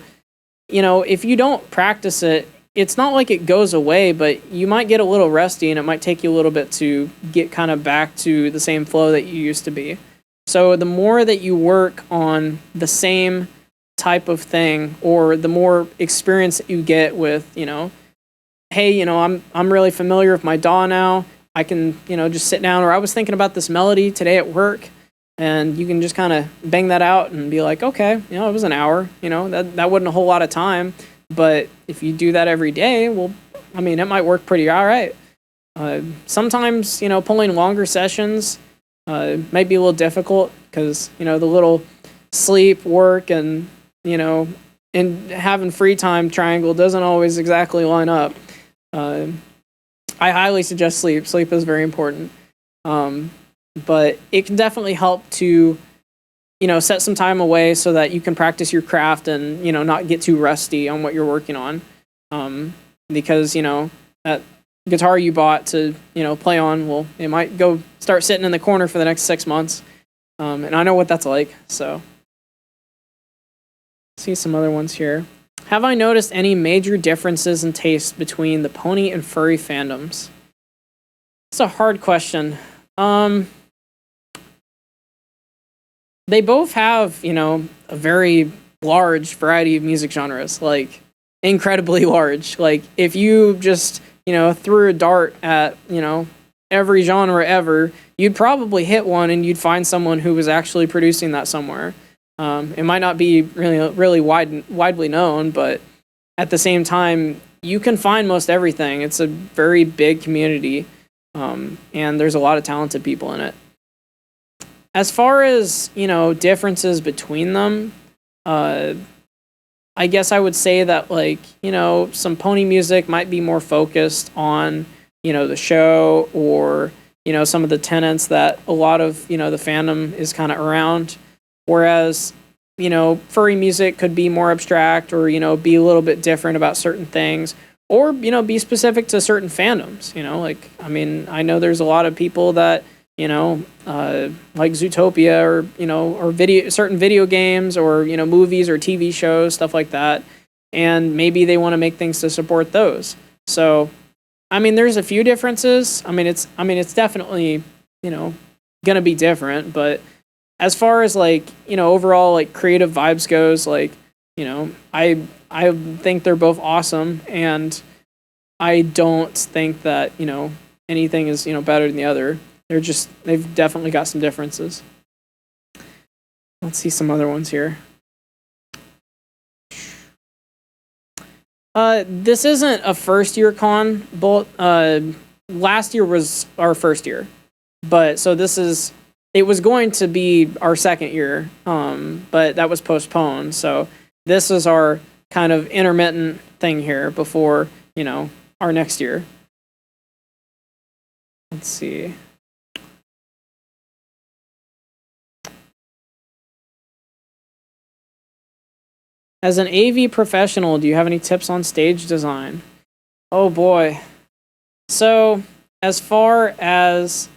if you don't practice it, it's not like it goes away, but you might get a little rusty, and it might take you a little bit to get kind of back to the same flow that you used to be. So the more that you work on the same type of thing, or the more experience that you get with, hey, I'm really familiar with my DAW now. I can, just sit down, or I was thinking about this melody today at work, and you can just kind of bang that out and be like, okay, it was an hour, that wasn't a whole lot of time. But if you do that every day, well, it might work pretty all right. Sometimes, pulling longer sessions might be a little difficult, because, the little sleep, work, and, and having free time triangle doesn't always exactly line up. I highly suggest sleep. Sleep is very important. But it can definitely help to, set some time away so that you can practice your craft and, not get too rusty on what you're working on. Because, that guitar you bought to, play on, well, it might go start sitting in the corner for the next 6 months. And I know what that's like. So, see some other ones here. Have I noticed any major differences in taste between the pony and furry fandoms? It's a hard question. They both have, a very large variety of music genres, like incredibly large. Like if you just, threw a dart at, every genre ever, you'd probably hit one and you'd find someone who was actually producing that somewhere. It might not be really widely known, but at the same time, you can find most everything. It's a very big community, and there's a lot of talented people in it. As far as, differences between them, I guess I would say that, like, some pony music might be more focused on, the show, or, some of the tenets that a lot of, the fandom is kind of around. Whereas, furry music could be more abstract, or, be a little bit different about certain things, or, be specific to certain fandoms. Like, I mean, I know there's a lot of people that, like Zootopia, or or certain video games, or movies or TV shows, stuff like that, and maybe they want to make things to support those. So, I mean, there's a few differences. I mean, it's definitely gonna be different, but as far as, like, overall, like, creative vibes goes, like, I think they're both awesome, and I don't think that anything is better than the other. They've definitely got some differences. Let's see some other ones here. This isn't a first year con. Last year was our first year, but so it was going to be our second year, but that was postponed. So this is our kind of intermittent thing here before our next year. Let's see. As an AV professional, do you have any tips on stage design? Oh boy. So, as far as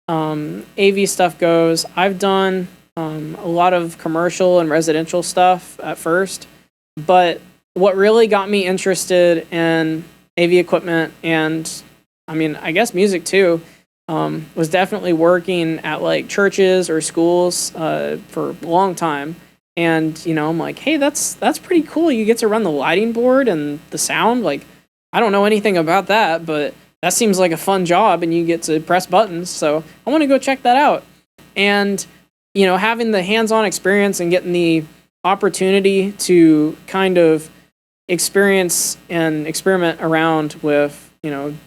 AV stuff goes, I've done a lot of commercial and residential stuff at first, but what really got me interested in AV equipment, and I mean, I guess music too, was definitely working at, like, churches or schools for a long time. And I'm like, hey, that's pretty cool. You get to run the lighting board and the sound. Like, I don't know anything about that, but that seems like a fun job, and you get to press buttons. So I want to go check that out. And having the hands-on experience and getting the opportunity to kind of experience and experiment around with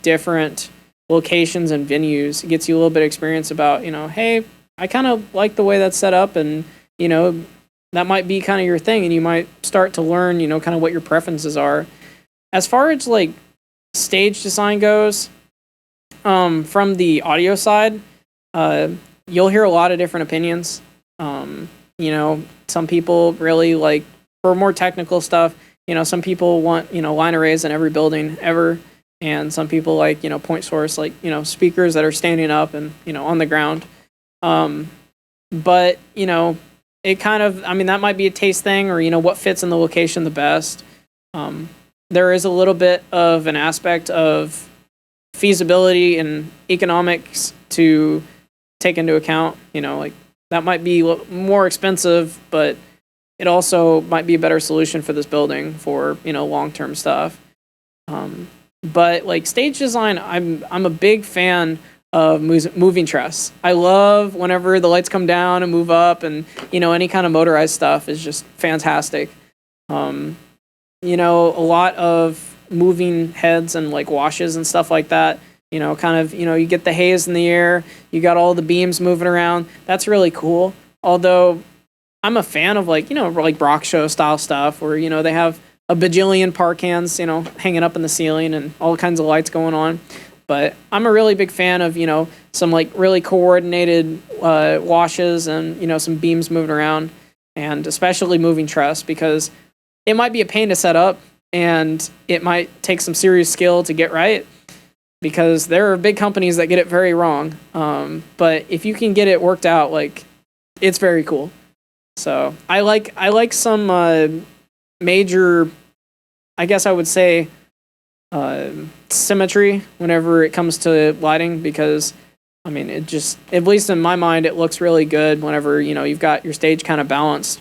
different locations and venues, it gets you a little bit of experience about hey, I kind of like the way that's set up, and that might be kind of your thing, and you might start to learn, kind of what your preferences are. As far as, like, stage design goes, from the audio side, you'll hear a lot of different opinions. Some people really like, for more technical stuff, some people want, line arrays in every building ever, and some people like, point source, like, speakers that are standing up and, on the ground. But, it kind of, I mean, that might be a taste thing, or what fits in the location the best. There is a little bit of an aspect of feasibility and economics to take into account. Like, that might be more expensive, but it also might be a better solution for this building for long-term stuff. But, like, stage design, I'm a big fan of moving truss. I love whenever the lights come down and move up, and any kind of motorized stuff is just fantastic. A lot of moving heads and, like, washes and stuff like that. Kind of, you get the haze in the air, you got all the beams moving around. That's really cool. Although I'm a fan of, like, like Brock show style stuff where, they have a bajillion park cans, hanging up in the ceiling and all kinds of lights going on. But I'm a really big fan of, some, like, really coordinated washes and, some beams moving around, and especially moving truss, because it might be a pain to set up, and it might take some serious skill to get right, because there are big companies that get it very wrong. But if you can get it worked out, like, it's very cool. So I like some major, I guess I would say, symmetry whenever it comes to lighting, because I mean, it just, at least in my mind, it looks really good whenever you've got your stage kind of balanced.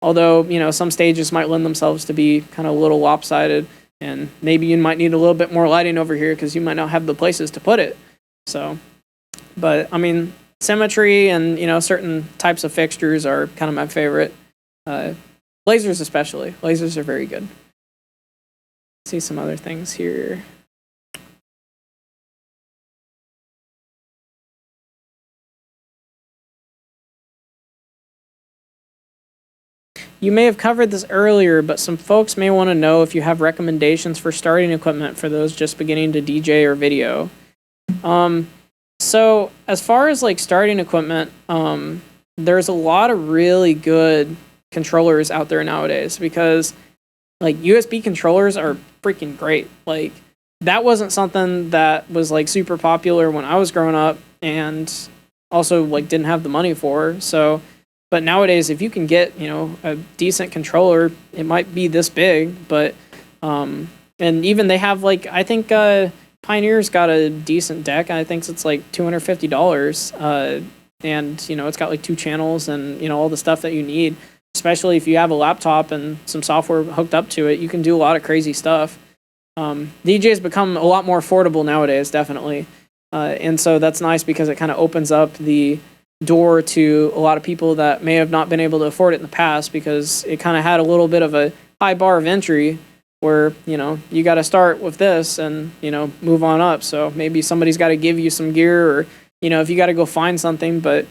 Although some stages might lend themselves to be kind of a little lopsided, and maybe you might need a little bit more lighting over here because you might not have the places to put it. So, but I mean, symmetry and certain types of fixtures are kind of my favorite. Lasers especially. Lasers are very good. See some other things here. you may have covered this earlier, but some folks may want to know if you have recommendations for starting equipment for those just beginning to DJ or video. So as far as like starting equipment, there's a lot of really good controllers out there nowadays, because like USB controllers are freaking great. Like that wasn't something that was like super popular when I was growing up, and also like didn't have the money for. So, but nowadays, if you can get, a decent controller, it might be this big, but and even they have like, I think Pioneer's got a decent deck. I think it's like $250, and it's got like 2 channels and all the stuff that you need. Especially if you have a laptop and some software hooked up to it, you can do a lot of crazy stuff. DJ's become a lot more affordable nowadays, definitely. And so that's nice because it kind of opens up the door to a lot of people that may have not been able to afford it in the past, because it kind of had a little bit of a high bar of entry where, you got to start with this and, move on up. So maybe somebody's got to give you some gear, or, if you got to go find something, but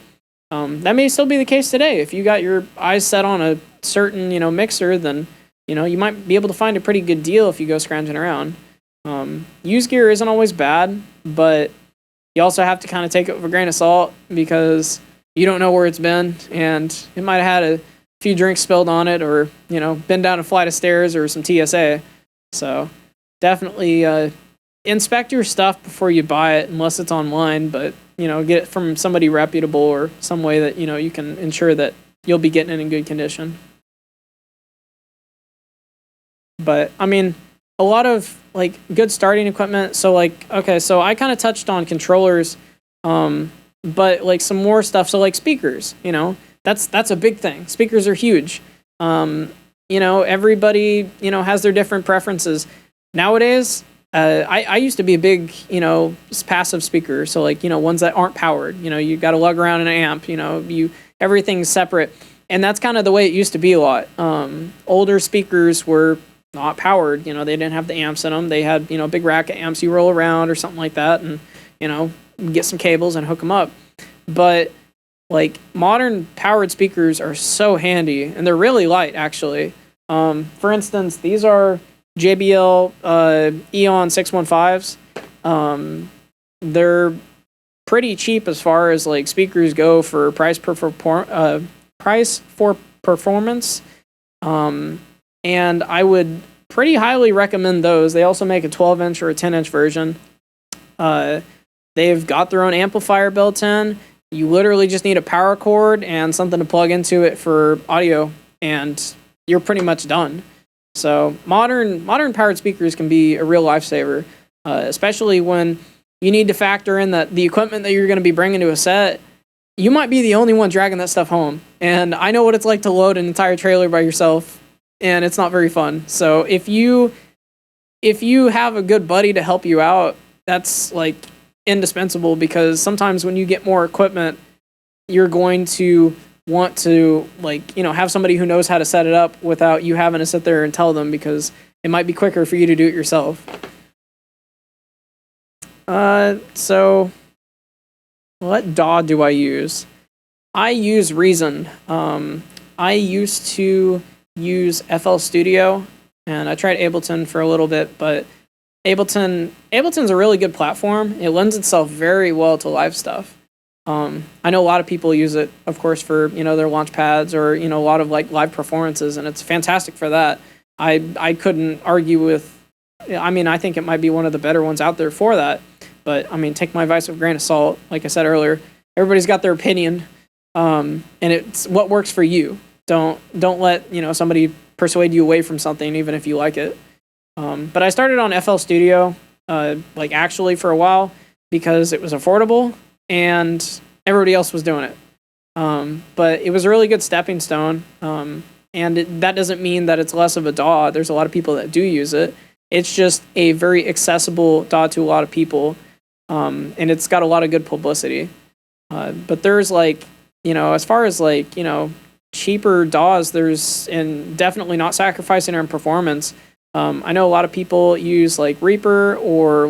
that may still be the case today. If you got your eyes set on a certain, mixer, then, you might be able to find a pretty good deal if you go scrounging around. Used gear isn't always bad, but you also have to kind of take it with a grain of salt, because you don't know where it's been, and it might have had a few drinks spilled on it, or, been down a flight of stairs or some TSA. So definitely inspect your stuff before you buy it, unless it's online, but get it from somebody reputable, or some way that, you can ensure that you'll be getting it in good condition. But, I mean, a lot of, like, good starting equipment. So, like, okay, so I kind of touched on controllers, but, like, some more stuff. So, like, speakers, that's a big thing. Speakers are huge. Everybody, has their different preferences. Nowadays, I used to be a big, passive speaker. So like, ones that aren't powered, you got to lug around an amp, everything's separate. And that's kind of the way it used to be a lot. Older speakers were not powered, they didn't have the amps in them. They had, big rack of amps you roll around or something like that, and, get some cables and hook them up. But like modern powered speakers are so handy, and they're really light actually. For instance, these are JBL Eon 615s. They're pretty cheap as far as like speakers go for price for performance. And I would pretty highly recommend those. They also make a 12-inch or a 10-inch version. They've got their own amplifier built in. You literally just need a power cord and something to plug into it for audio, and you're pretty much done. So modern powered speakers can be a real lifesaver, especially when you need to factor in that the equipment that you're going to be bringing to a set, you might be the only one dragging that stuff home. And I know what it's like to load an entire trailer by yourself, and it's not very fun. So if you have a good buddy to help you out, that's like indispensable, because sometimes when you get more equipment, you're going to want to have somebody who knows how to set it up without you having to sit there and tell them, because it might be quicker for you to do it yourself. So what DAW do I use? I use Reason. I used to use FL Studio, and I tried Ableton for a little bit, but Ableton's a really good platform. It lends itself very well to live stuff. I know a lot of people use it, of course, for their launch pads, or a lot of like live performances, and it's fantastic for that. I couldn't argue with. I think it might be one of the better ones out there for that. But take my advice with a grain of salt. Like I said earlier, everybody's got their opinion, and it's what works for you. Don't let somebody persuade you away from something, even if you like it. But I started on FL Studio, actually for a while, because it was affordable and everybody else was doing it. But it was a really good stepping stone. And that doesn't mean that it's less of a DAW. There's a lot of people that do use it. It's just a very accessible DAW to a lot of people. And it's got a lot of good publicity. But there's as far as cheaper DAWs, and definitely not sacrificing on performance. I know a lot of people use Reaper or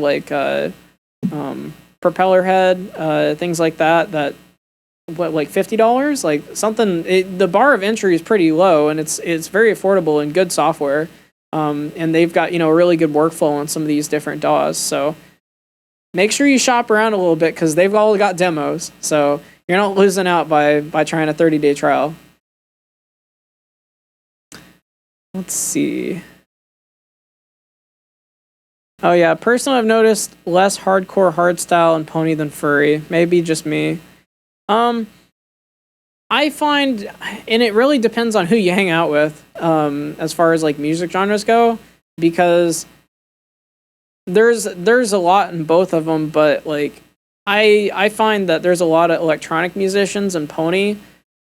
Propeller Head, things like that what, like $50, like something. The bar of entry is pretty low, and it's very affordable and good software. And they've got, a really good workflow on some of these different DAWs. So make sure you shop around a little bit because they've all got demos. So you're not losing out by trying a 30-day trial. Let's see. Oh yeah, personally I've noticed less hardcore hardstyle in Pony than Furry. Maybe just me. I find, and it really depends on who you hang out with, as far as like music genres go, because there's a lot in both of them, but like I find that there's a lot of electronic musicians in Pony,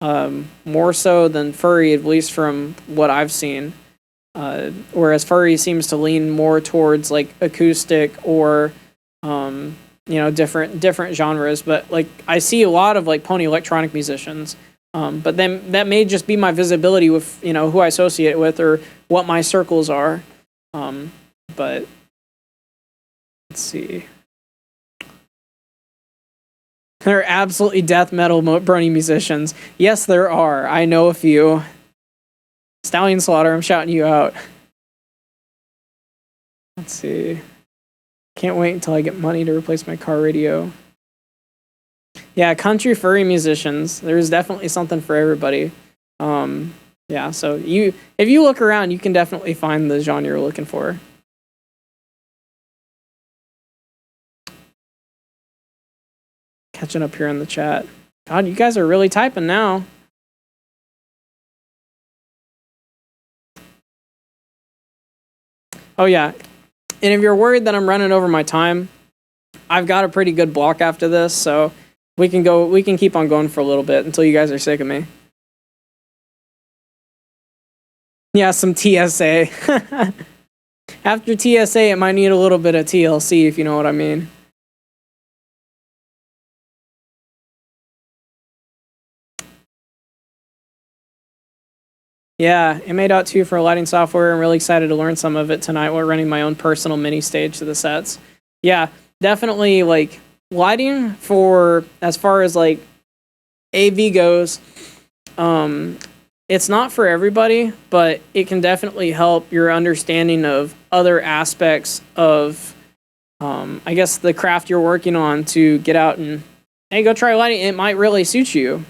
more so than Furry, at least from what I've seen. Whereas Furry seems to lean more towards like acoustic or different genres. But like I see a lot of like Pony electronic musicians. But then that may just be my visibility with who I associate with or what my circles are. But let's see. There are absolutely death metal brony musicians. Yes, there are. I know a few. Stallion Slaughter, I'm shouting you out. Let's see. Can't wait until I get money to replace my car radio. Yeah, country furry musicians. There's definitely something for everybody. Yeah, so if you look around, you can definitely find the genre you're looking for. Catching up here in the chat. God, you guys are really typing now. Oh yeah, and if you're worried that I'm running over my time, I've got a pretty good block after this, so we can keep on going for a little bit until you guys are sick of me. Yeah, some TSA. After TSA, it might need a little bit of TLC, if you know what I mean. Yeah, MA.2 for lighting software. I'm really excited to learn some of it tonight while running my own personal mini stage to the sets. Yeah, definitely like lighting for as far as like AV goes. It's not for everybody, but it can definitely help your understanding of other aspects of, I guess, the craft you're working on to get out and, hey, go try lighting. It might really suit you,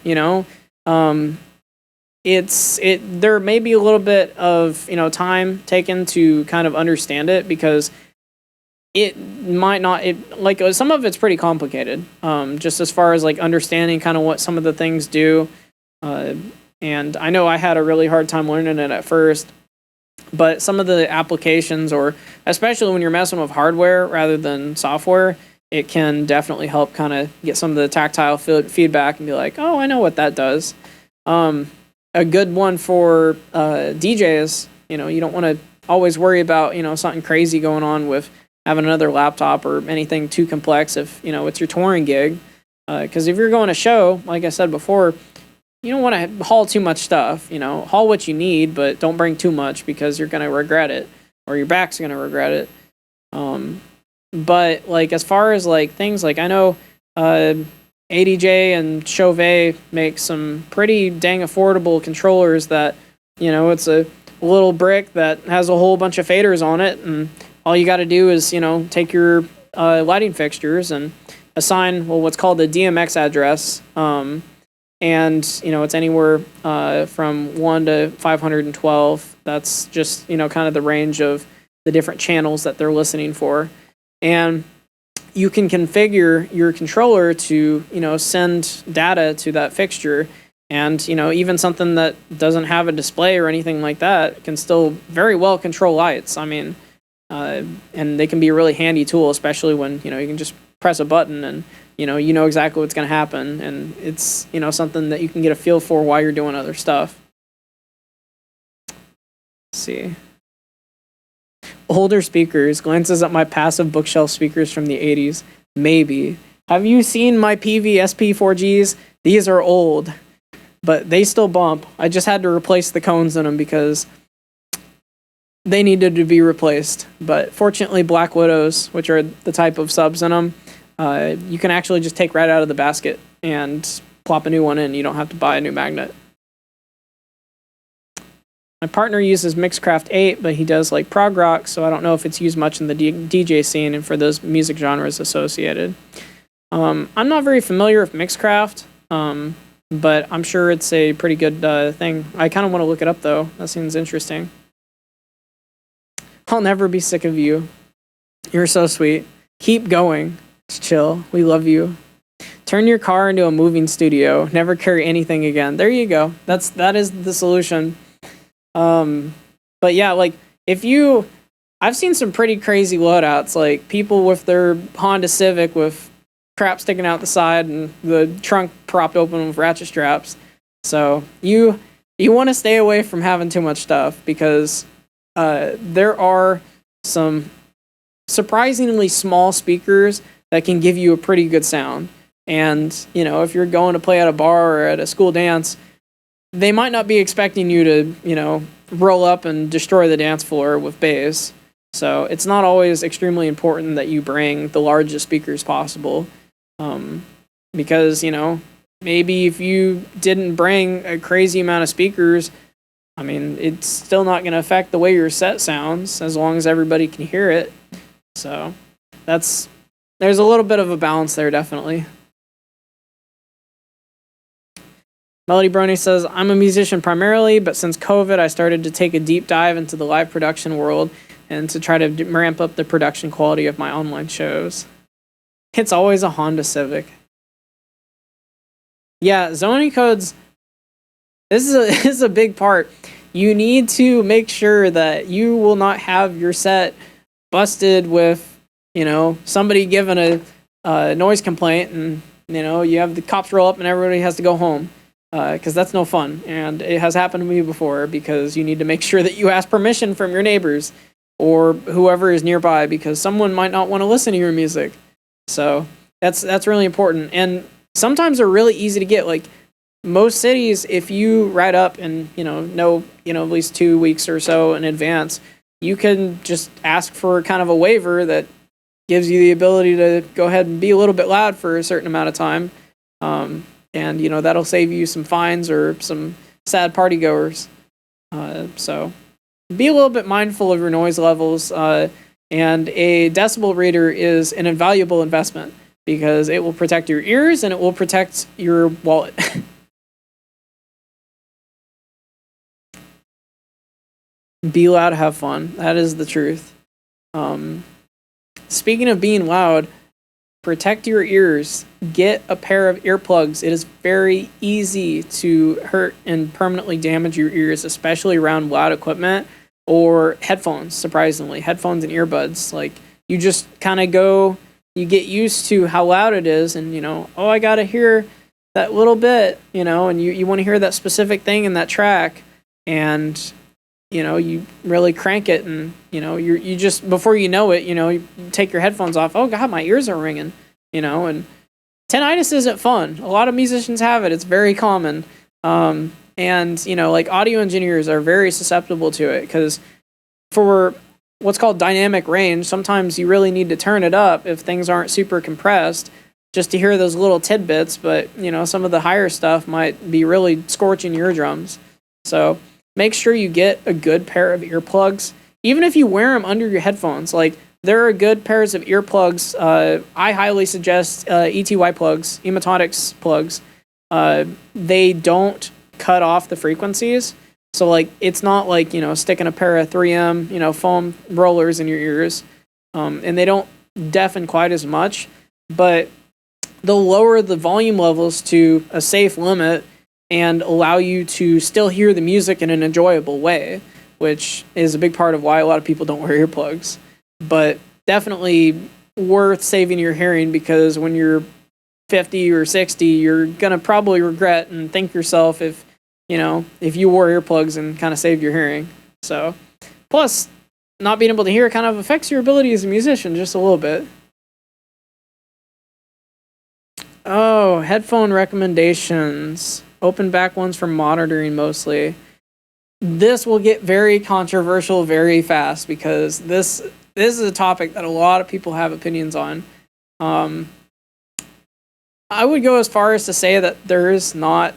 there may be a little bit of time taken to kind of understand it because it might not some of it's pretty complicated, just as far as like understanding kind of what some of the things do, and I know I had a really hard time learning it at first, but some of the applications, or especially when you're messing with hardware rather than software, it can definitely help kind of get some of the tactile feedback and be like, oh, I know what that does. A good one for DJs, you don't want to always worry about, something crazy going on with having another laptop or anything too complex if, it's your touring gig. Because if you're going to show, like I said before, you don't want to haul too much stuff, haul what you need, but don't bring too much because you're going to regret it or your back's going to regret it. But like, as far as like things like I know, ADJ and Chauvet make some pretty dang affordable controllers that, it's a little brick that has a whole bunch of faders on it, and all you got to do is, take your lighting fixtures and assign, what's called a DMX address, and, it's anywhere from 1 to 512. That's just, kind of the range of the different channels that they're listening for. And you can configure your controller to, send data to that fixture. And, even something that doesn't have a display or anything like that can still very well control lights. I mean, and they can be a really handy tool, especially when, you can just press a button and, you know exactly what's going to happen. And it's, something that you can get a feel for while you're doing other stuff. Let's see. Older speakers, glances at my passive bookshelf speakers from the 80s. Maybe. Have you seen my PV SP4Gs? These are old, but they still bump. I just had to replace the cones in them because they needed to be replaced. But fortunately, Black Widows, which are the type of subs in them, you can actually just take right out of the basket and plop a new one in. You don't have to buy a new magnet. My partner uses Mixcraft 8, but he does like prog rock, so I don't know if it's used much in the DJ scene and for those music genres associated. I'm not very familiar with Mixcraft, but I'm sure it's a pretty good thing. I kind of want to look it up, though. That seems interesting. I'll never be sick of you. You're so sweet. Keep going. It's chill. We love you. Turn your car into a moving studio. Never carry anything again. There you go. That is the solution. But yeah, like I've seen some pretty crazy loadouts, like people with their Honda Civic with crap sticking out the side and the trunk propped open with ratchet straps. So you want to stay away from having too much stuff, because there are some surprisingly small speakers that can give you a pretty good sound. And, if you're going to play at a bar or at a school dance, they might not be expecting you to, roll up and destroy the dance floor with bass. So it's not always extremely important that you bring the largest speakers possible. Because, maybe if you didn't bring a crazy amount of speakers, I mean, it's still not going to affect the way your set sounds as long as everybody can hear it. So there's a little bit of a balance there, definitely. Melody Brony says, I'm a musician primarily, but since COVID, I started to take a deep dive into the live production world and to try to ramp up the production quality of my online shows. It's always a Honda Civic. Yeah, zoning codes, this is a big part. You need to make sure that you will not have your set busted with, somebody giving a noise complaint and, you have the cops roll up and everybody has to go home. Because that's no fun, and it has happened to me before, because you need to make sure that you ask permission from your neighbors or whoever is nearby, because someone might not want to listen to your music. So that's really important, and sometimes they're really easy to get. Like most cities, if you write up and know at least 2 weeks or so in advance, you can just ask for kind of a waiver that gives you the ability to go ahead and be a little bit loud for a certain amount of time. And, that'll save you some fines or some sad partygoers. So be a little bit mindful of your noise levels. And a decibel reader is an invaluable investment, because it will protect your ears and it will protect your wallet. Be loud, have fun. That is the truth. Speaking of being loud, protect your ears. Get a pair of earplugs. It is very easy to hurt and permanently damage your ears, especially around loud equipment or headphones, surprisingly. Headphones and earbuds. Like, you just kind of you get used to how loud it is, and, I got to hear that little bit, and you want to hear that specific thing in that track, and, you really crank it, and, you just, before you know it, you take your headphones off. Oh, God, my ears are ringing, and tinnitus isn't fun. A lot of musicians have it. It's very common. And, like audio engineers are very susceptible to it, because for what's called dynamic range, sometimes you really need to turn it up if things aren't super compressed just to hear those little tidbits. But, some of the higher stuff might be really scorching your eardrums. So make sure you get a good pair of earplugs, even if you wear them under your headphones. Like, there are good pairs of earplugs. I highly suggest ETY plugs, Emotonics plugs. They don't cut off the frequencies. So, like, it's not like, sticking a pair of 3M, foam rollers in your ears. And they don't deafen quite as much. But they'll lower the volume levels to a safe limit and allow you to still hear the music in an enjoyable way, which is a big part of why a lot of people don't wear earplugs. But definitely worth saving your hearing, because when you're 50 or 60, you're going to probably regret and think yourself if you wore earplugs and kind of saved your hearing. So, plus, not being able to hear kind of affects your ability as a musician just a little bit. Oh, headphone recommendations. Open back ones for monitoring mostly. This will get very controversial very fast, because this is a topic that a lot of people have opinions on. I would go as far as to say that there is not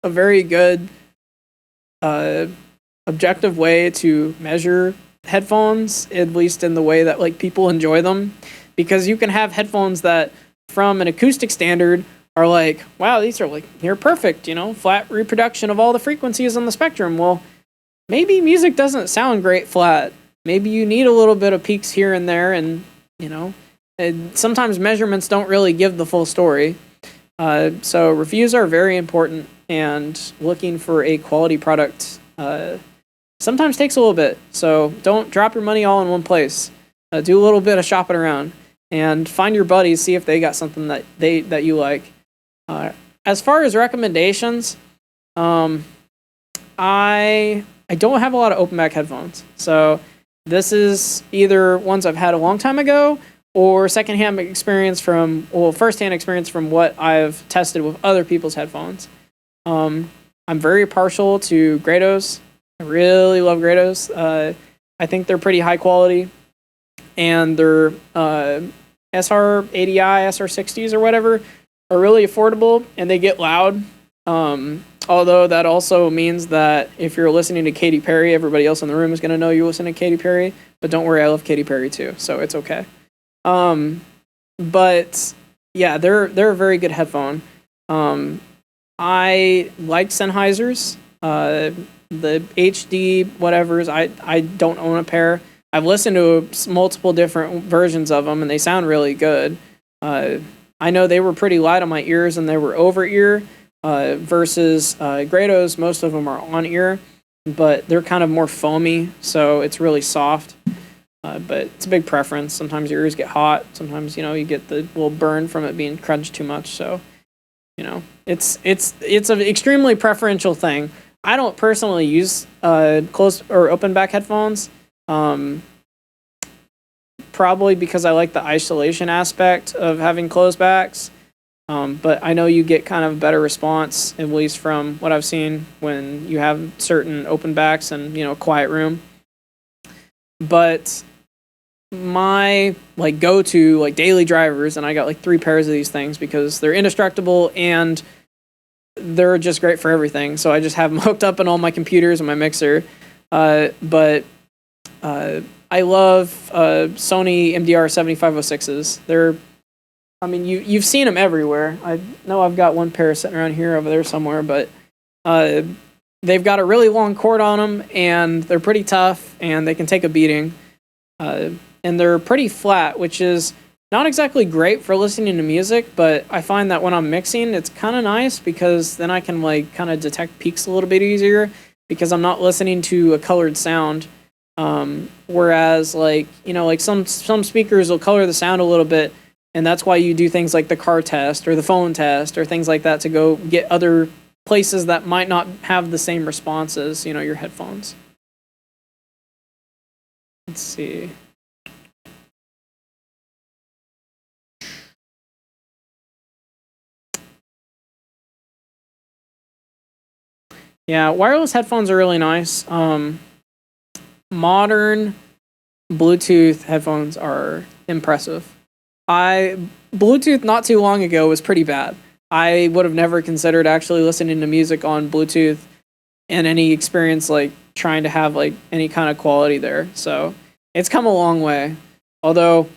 a very good uh, objective way to measure headphones, at least in the way that like people enjoy them, because you can have headphones that, from an acoustic standard, are like, wow, these are like near perfect, flat reproduction of all the frequencies on the spectrum. Well, maybe music doesn't sound great flat. Maybe you need a little bit of peaks here and there, and sometimes measurements don't really give the full story. So reviews are very important, and looking for a quality product sometimes takes a little bit. So don't drop your money all in one place. Do a little bit of shopping around and find your buddies, see if they got something that you like. As far as recommendations, I don't have a lot of open back headphones. So this is either ones I've had a long time ago or firsthand experience from what I've tested with other people's headphones. I'm very partial to Grados. I really love Grados. I think they're pretty high quality, and their SR80i, SR60s or whatever are really affordable, and they get loud. Although that also means that if you're listening to Katy Perry, everybody else in the room is going to know you listen to Katy Perry. But don't worry, I love Katy Perry too, so it's okay. But yeah, they're a very good headphone. I like Sennheisers. The HD whatevers. I don't own a pair. I've listened to multiple different versions of them, and they sound really good. I know they were pretty light on my ears, and they were over ear. Versus Grados, most of them are on ear, but they're kind of more foamy, so it's really soft. But it's a big preference. Sometimes your ears get hot. Sometimes you get the little burn from it being crunched too much. So it's an extremely preferential thing. I don't personally use closed or open back headphones. Probably because I like the isolation aspect of having closed backs. But I know you get kind of a better response, at least from what I've seen, when you have certain open backs and a quiet room. But my go-to daily drivers, and I got 3 pairs of these things because they're indestructible and they're just great for everything. So I just have them hooked up in all my computers and my mixer. But I love Sony MDR 7506s. You've seen them everywhere. I know I've got one pair sitting around here over there somewhere, but they've got a really long cord on them, and they're pretty tough, and they can take a beating. And they're pretty flat, which is not exactly great for listening to music, but I find that when I'm mixing, it's kind of nice because then I can kind of detect peaks a little bit easier because I'm not listening to a colored sound. Whereas some speakers will color the sound a little bit. And that's why you do things like the car test or the phone test or things like that to go get other places that might not have the same response as, your headphones. Let's see. Yeah, wireless headphones are really nice. Modern Bluetooth headphones are impressive. Bluetooth not too long ago was pretty bad. I would have never considered actually listening to music on Bluetooth and any experience trying to have any kind of quality there. So it's come a long way. Although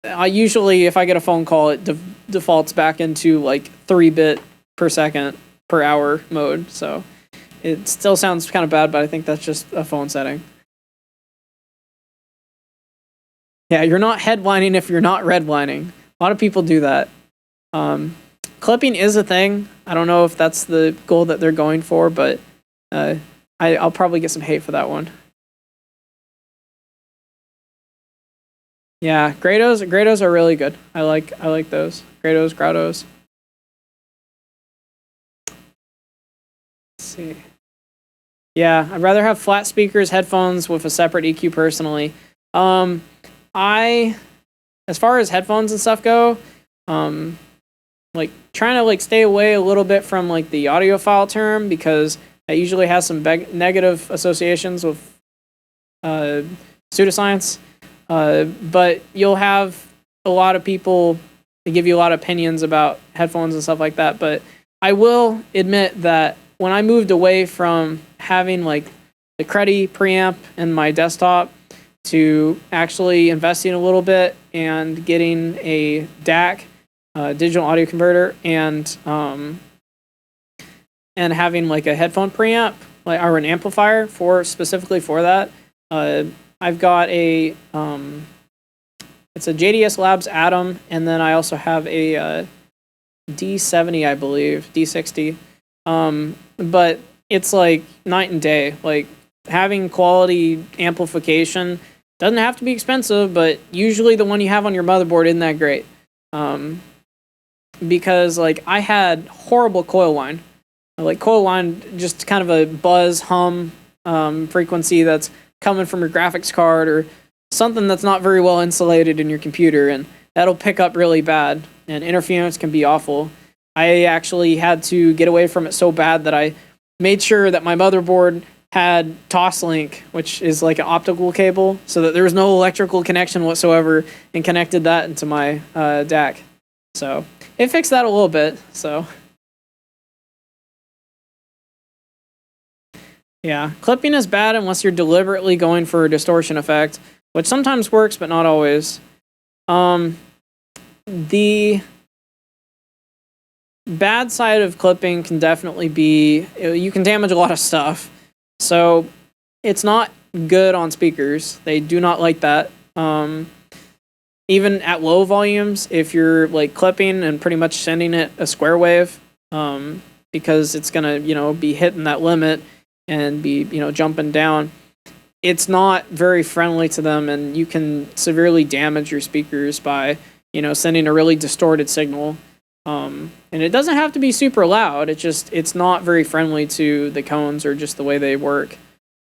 I usually, if I get a phone call, it defaults back into 3-bit per second per hour mode. So it still sounds kind of bad, but I think that's just a phone setting. Yeah, you're not headlining if you're not redlining. A lot of people do that. Clipping is a thing. I don't know if that's the goal that they're going for, but I'll probably get some hate for that one. Yeah, Grados are really good. I like those. Grados. Let's see. Yeah, I'd rather have flat speakers, headphones with a separate EQ personally. As far as headphones and stuff go, trying to stay away a little bit from the audiophile term because that usually has some negative associations with pseudoscience. But you'll have a lot of people they give you a lot of opinions about headphones and stuff like that. But I will admit that when I moved away from having like the Credi preamp in my desktop to actually investing a little bit and getting a DAC, digital audio converter, and having like a headphone preamp, like or an amplifier for specifically for that. I've got a it's a JDS Labs Atom, and then I also have a D70, I believe, D60. But it's like night and day. Like having quality amplification doesn't have to be expensive, but usually the one you have on your motherboard isn't that great. Because like I had horrible coil line. Like coil line, just kind of a buzz hum frequency that's coming from your graphics card or something that's not very well insulated in your computer, and that'll pick up really bad, and interference can be awful. I actually had to get away from it so bad that I made sure that my motherboard had Toslink, which is like an optical cable, so that there was no electrical connection whatsoever, and connected that into my DAC. So it fixed that a little bit. So yeah, clipping is bad unless you're deliberately going for a distortion effect, which sometimes works, but not always. The bad side of clipping can definitely be you can damage a lot of stuff. So it's not good on speakers. They do not like that. Even at low volumes, if you're like clipping and pretty much sending it a square wave, because it's gonna be hitting that limit and be jumping down, it's not very friendly to them, and you can severely damage your speakers by sending a really distorted signal. And it doesn't have to be super loud. It's not very friendly to the cones or just the way they work.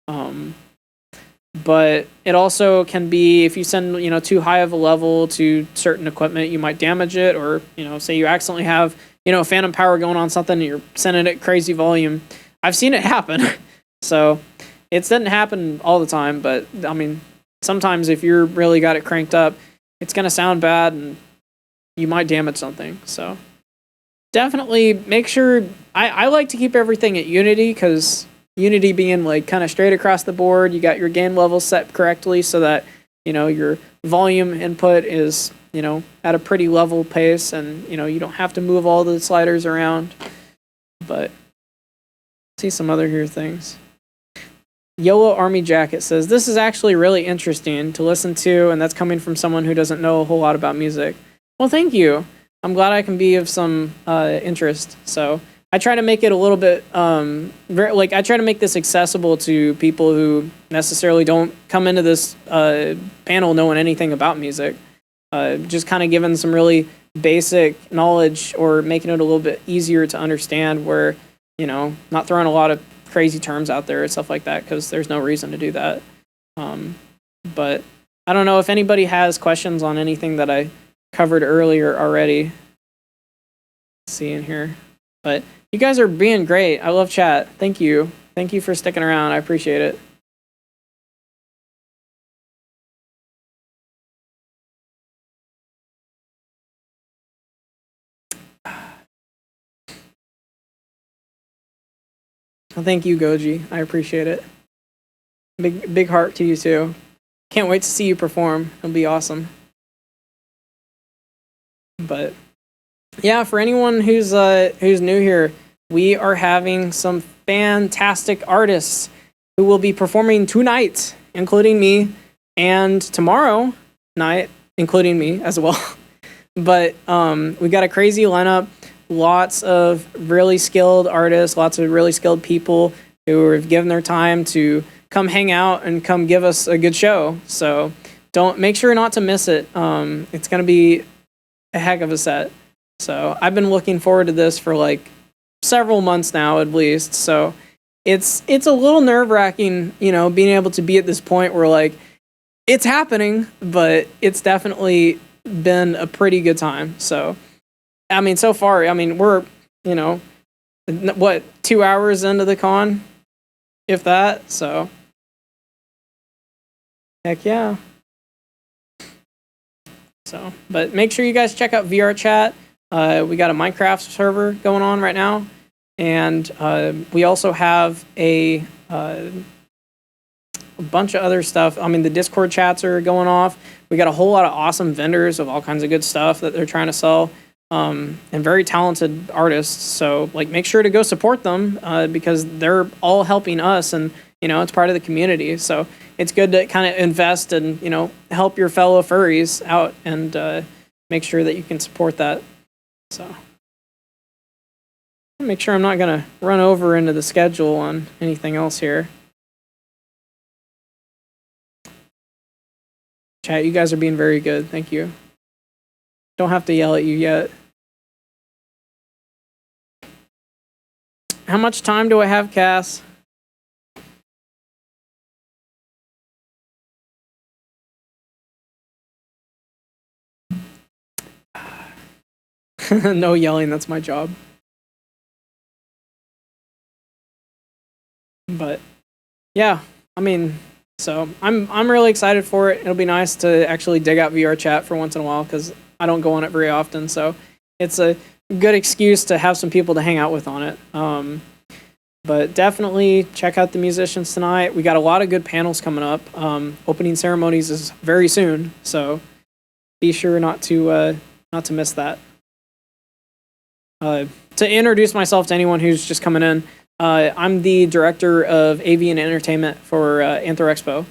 But it also can be, if you send too high of a level to certain equipment, you might damage it, or say you accidentally have phantom power going on something and you're sending it crazy volume. I've seen it happen. So it doesn't happen all the time, but I mean, sometimes if you're really got it cranked up, it's going to sound bad and you might damage something. So definitely make sure, I like to keep everything at Unity, because Unity being like kind of straight across the board, you got your gain levels set correctly so that your volume input is at a pretty level pace, and you don't have to move all the sliders around. But see some other here things. Yellow Army Jacket says, this is actually really interesting to listen to, and that's coming from someone who doesn't know a whole lot about music. Well, thank you. I'm glad I can be of some interest. So I try to make it a little bit, I try to make this accessible to people who necessarily don't come into this panel knowing anything about music. Just kind of giving some really basic knowledge, or making it a little bit easier to understand, where, not throwing a lot of crazy terms out there and stuff like that, because there's no reason to do that. But I don't know if anybody has questions on anything that I covered earlier already. Let's see in here. But you guys are being great. I love chat. Thank you. Thank you for sticking around. I appreciate it. Well, thank you, Goji. I appreciate it. Big heart to you too. Can't wait to see you perform. It'll be awesome. But yeah, for anyone who's new here, we are having some fantastic artists who will be performing tonight, including me, and tomorrow night, including me as well. But we got a crazy lineup. Lots of really skilled artists, lots of really skilled people who have given their time to come hang out and come give us a good show. So make sure not to miss it. It's going to be a heck of a set. So I've been looking forward to this for like several months now, at least. So it's a little nerve-wracking, being able to be at this point where like it's happening, but it's definitely been a pretty good time. So I mean, so far, we're, 2 hours into the con, if that, so heck yeah. So, but make sure you guys check out VR Chat. We got a Minecraft server going on right now, and we also have a bunch of other stuff. I mean, the Discord chats are going off. We got a whole lot of awesome vendors of all kinds of good stuff that they're trying to sell, and very talented artists. So, like, make sure to go support them because they're all helping us, and it's part of the community. So it's good to kind of invest and help your fellow furries out and make sure that you can support that. So make sure I'm not gonna run over into the schedule on anything else here. Chat, you guys are being very good. Thank you. Don't have to yell at you yet. How much time do I have, Cass? No yelling, that's my job. But yeah, I mean, so I'm really excited for it. It'll be nice to actually dig out VR Chat for once in a while because I don't go on it very often. So it's a good excuse to have some people to hang out with on it. But definitely check out the musicians tonight. We got a lot of good panels coming up. Opening ceremonies is very soon, so be sure not to miss that. To introduce myself to anyone who's just coming in, I'm the director of AV and entertainment for AnthroExpo.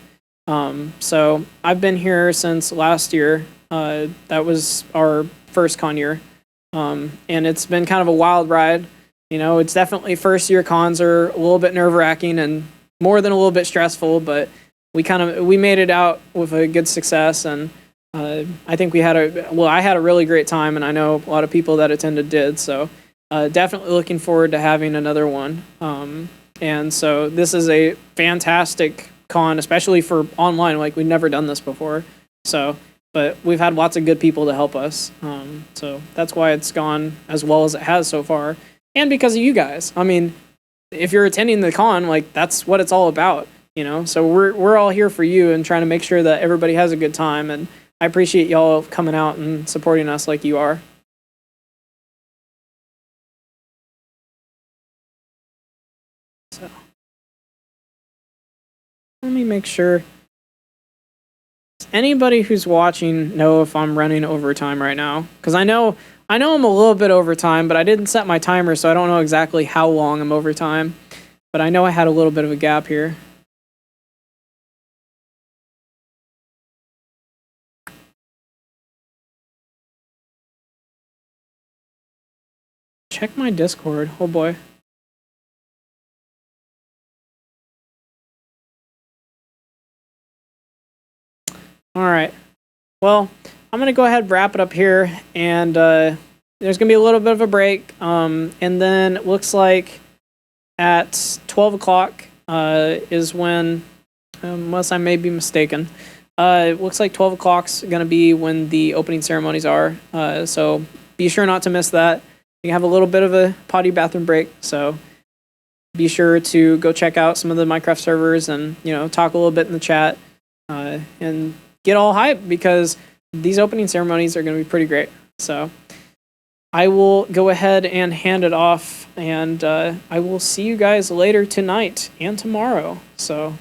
So I've been here since last year. That was our first con year, and it's been kind of a wild ride. It's definitely first year cons are a little bit nerve wracking and more than a little bit stressful, but we made it out with a good success, and I think I had a really great time, and I know a lot of people that attended did. So definitely looking forward to having another one. And so this is a fantastic con, especially for online. Like, we've never done this before. So, but we've had lots of good people to help us. So that's why it's gone as well as it has so far. And because of you guys. I mean, if you're attending the con, like, that's what it's all about, So we're all here for you and trying to make sure that everybody has a good time. And I appreciate y'all coming out and supporting us like you are. So let me make sure. Does anybody who's watching know if I'm running overtime right now? Because I know I'm a little bit overtime, but I didn't set my timer, so I don't know exactly how long I'm overtime. But I know I had a little bit of a gap here. Check my Discord. Oh boy. All right. Well, I'm going to go ahead and wrap it up here, and there's going to be a little bit of a break, and then it looks like at 12 o'clock is when, unless I may be mistaken, it looks like 12 o'clock's going to be when the opening ceremonies are, so be sure not to miss that. You have a little bit of a potty bathroom break, so be sure to go check out some of the Minecraft servers and, talk a little bit in the chat, and get all hyped because these opening ceremonies are going to be pretty great. So I will go ahead and hand it off, and I will see you guys later tonight and tomorrow. So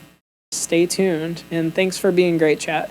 stay tuned, and thanks for being great, chat.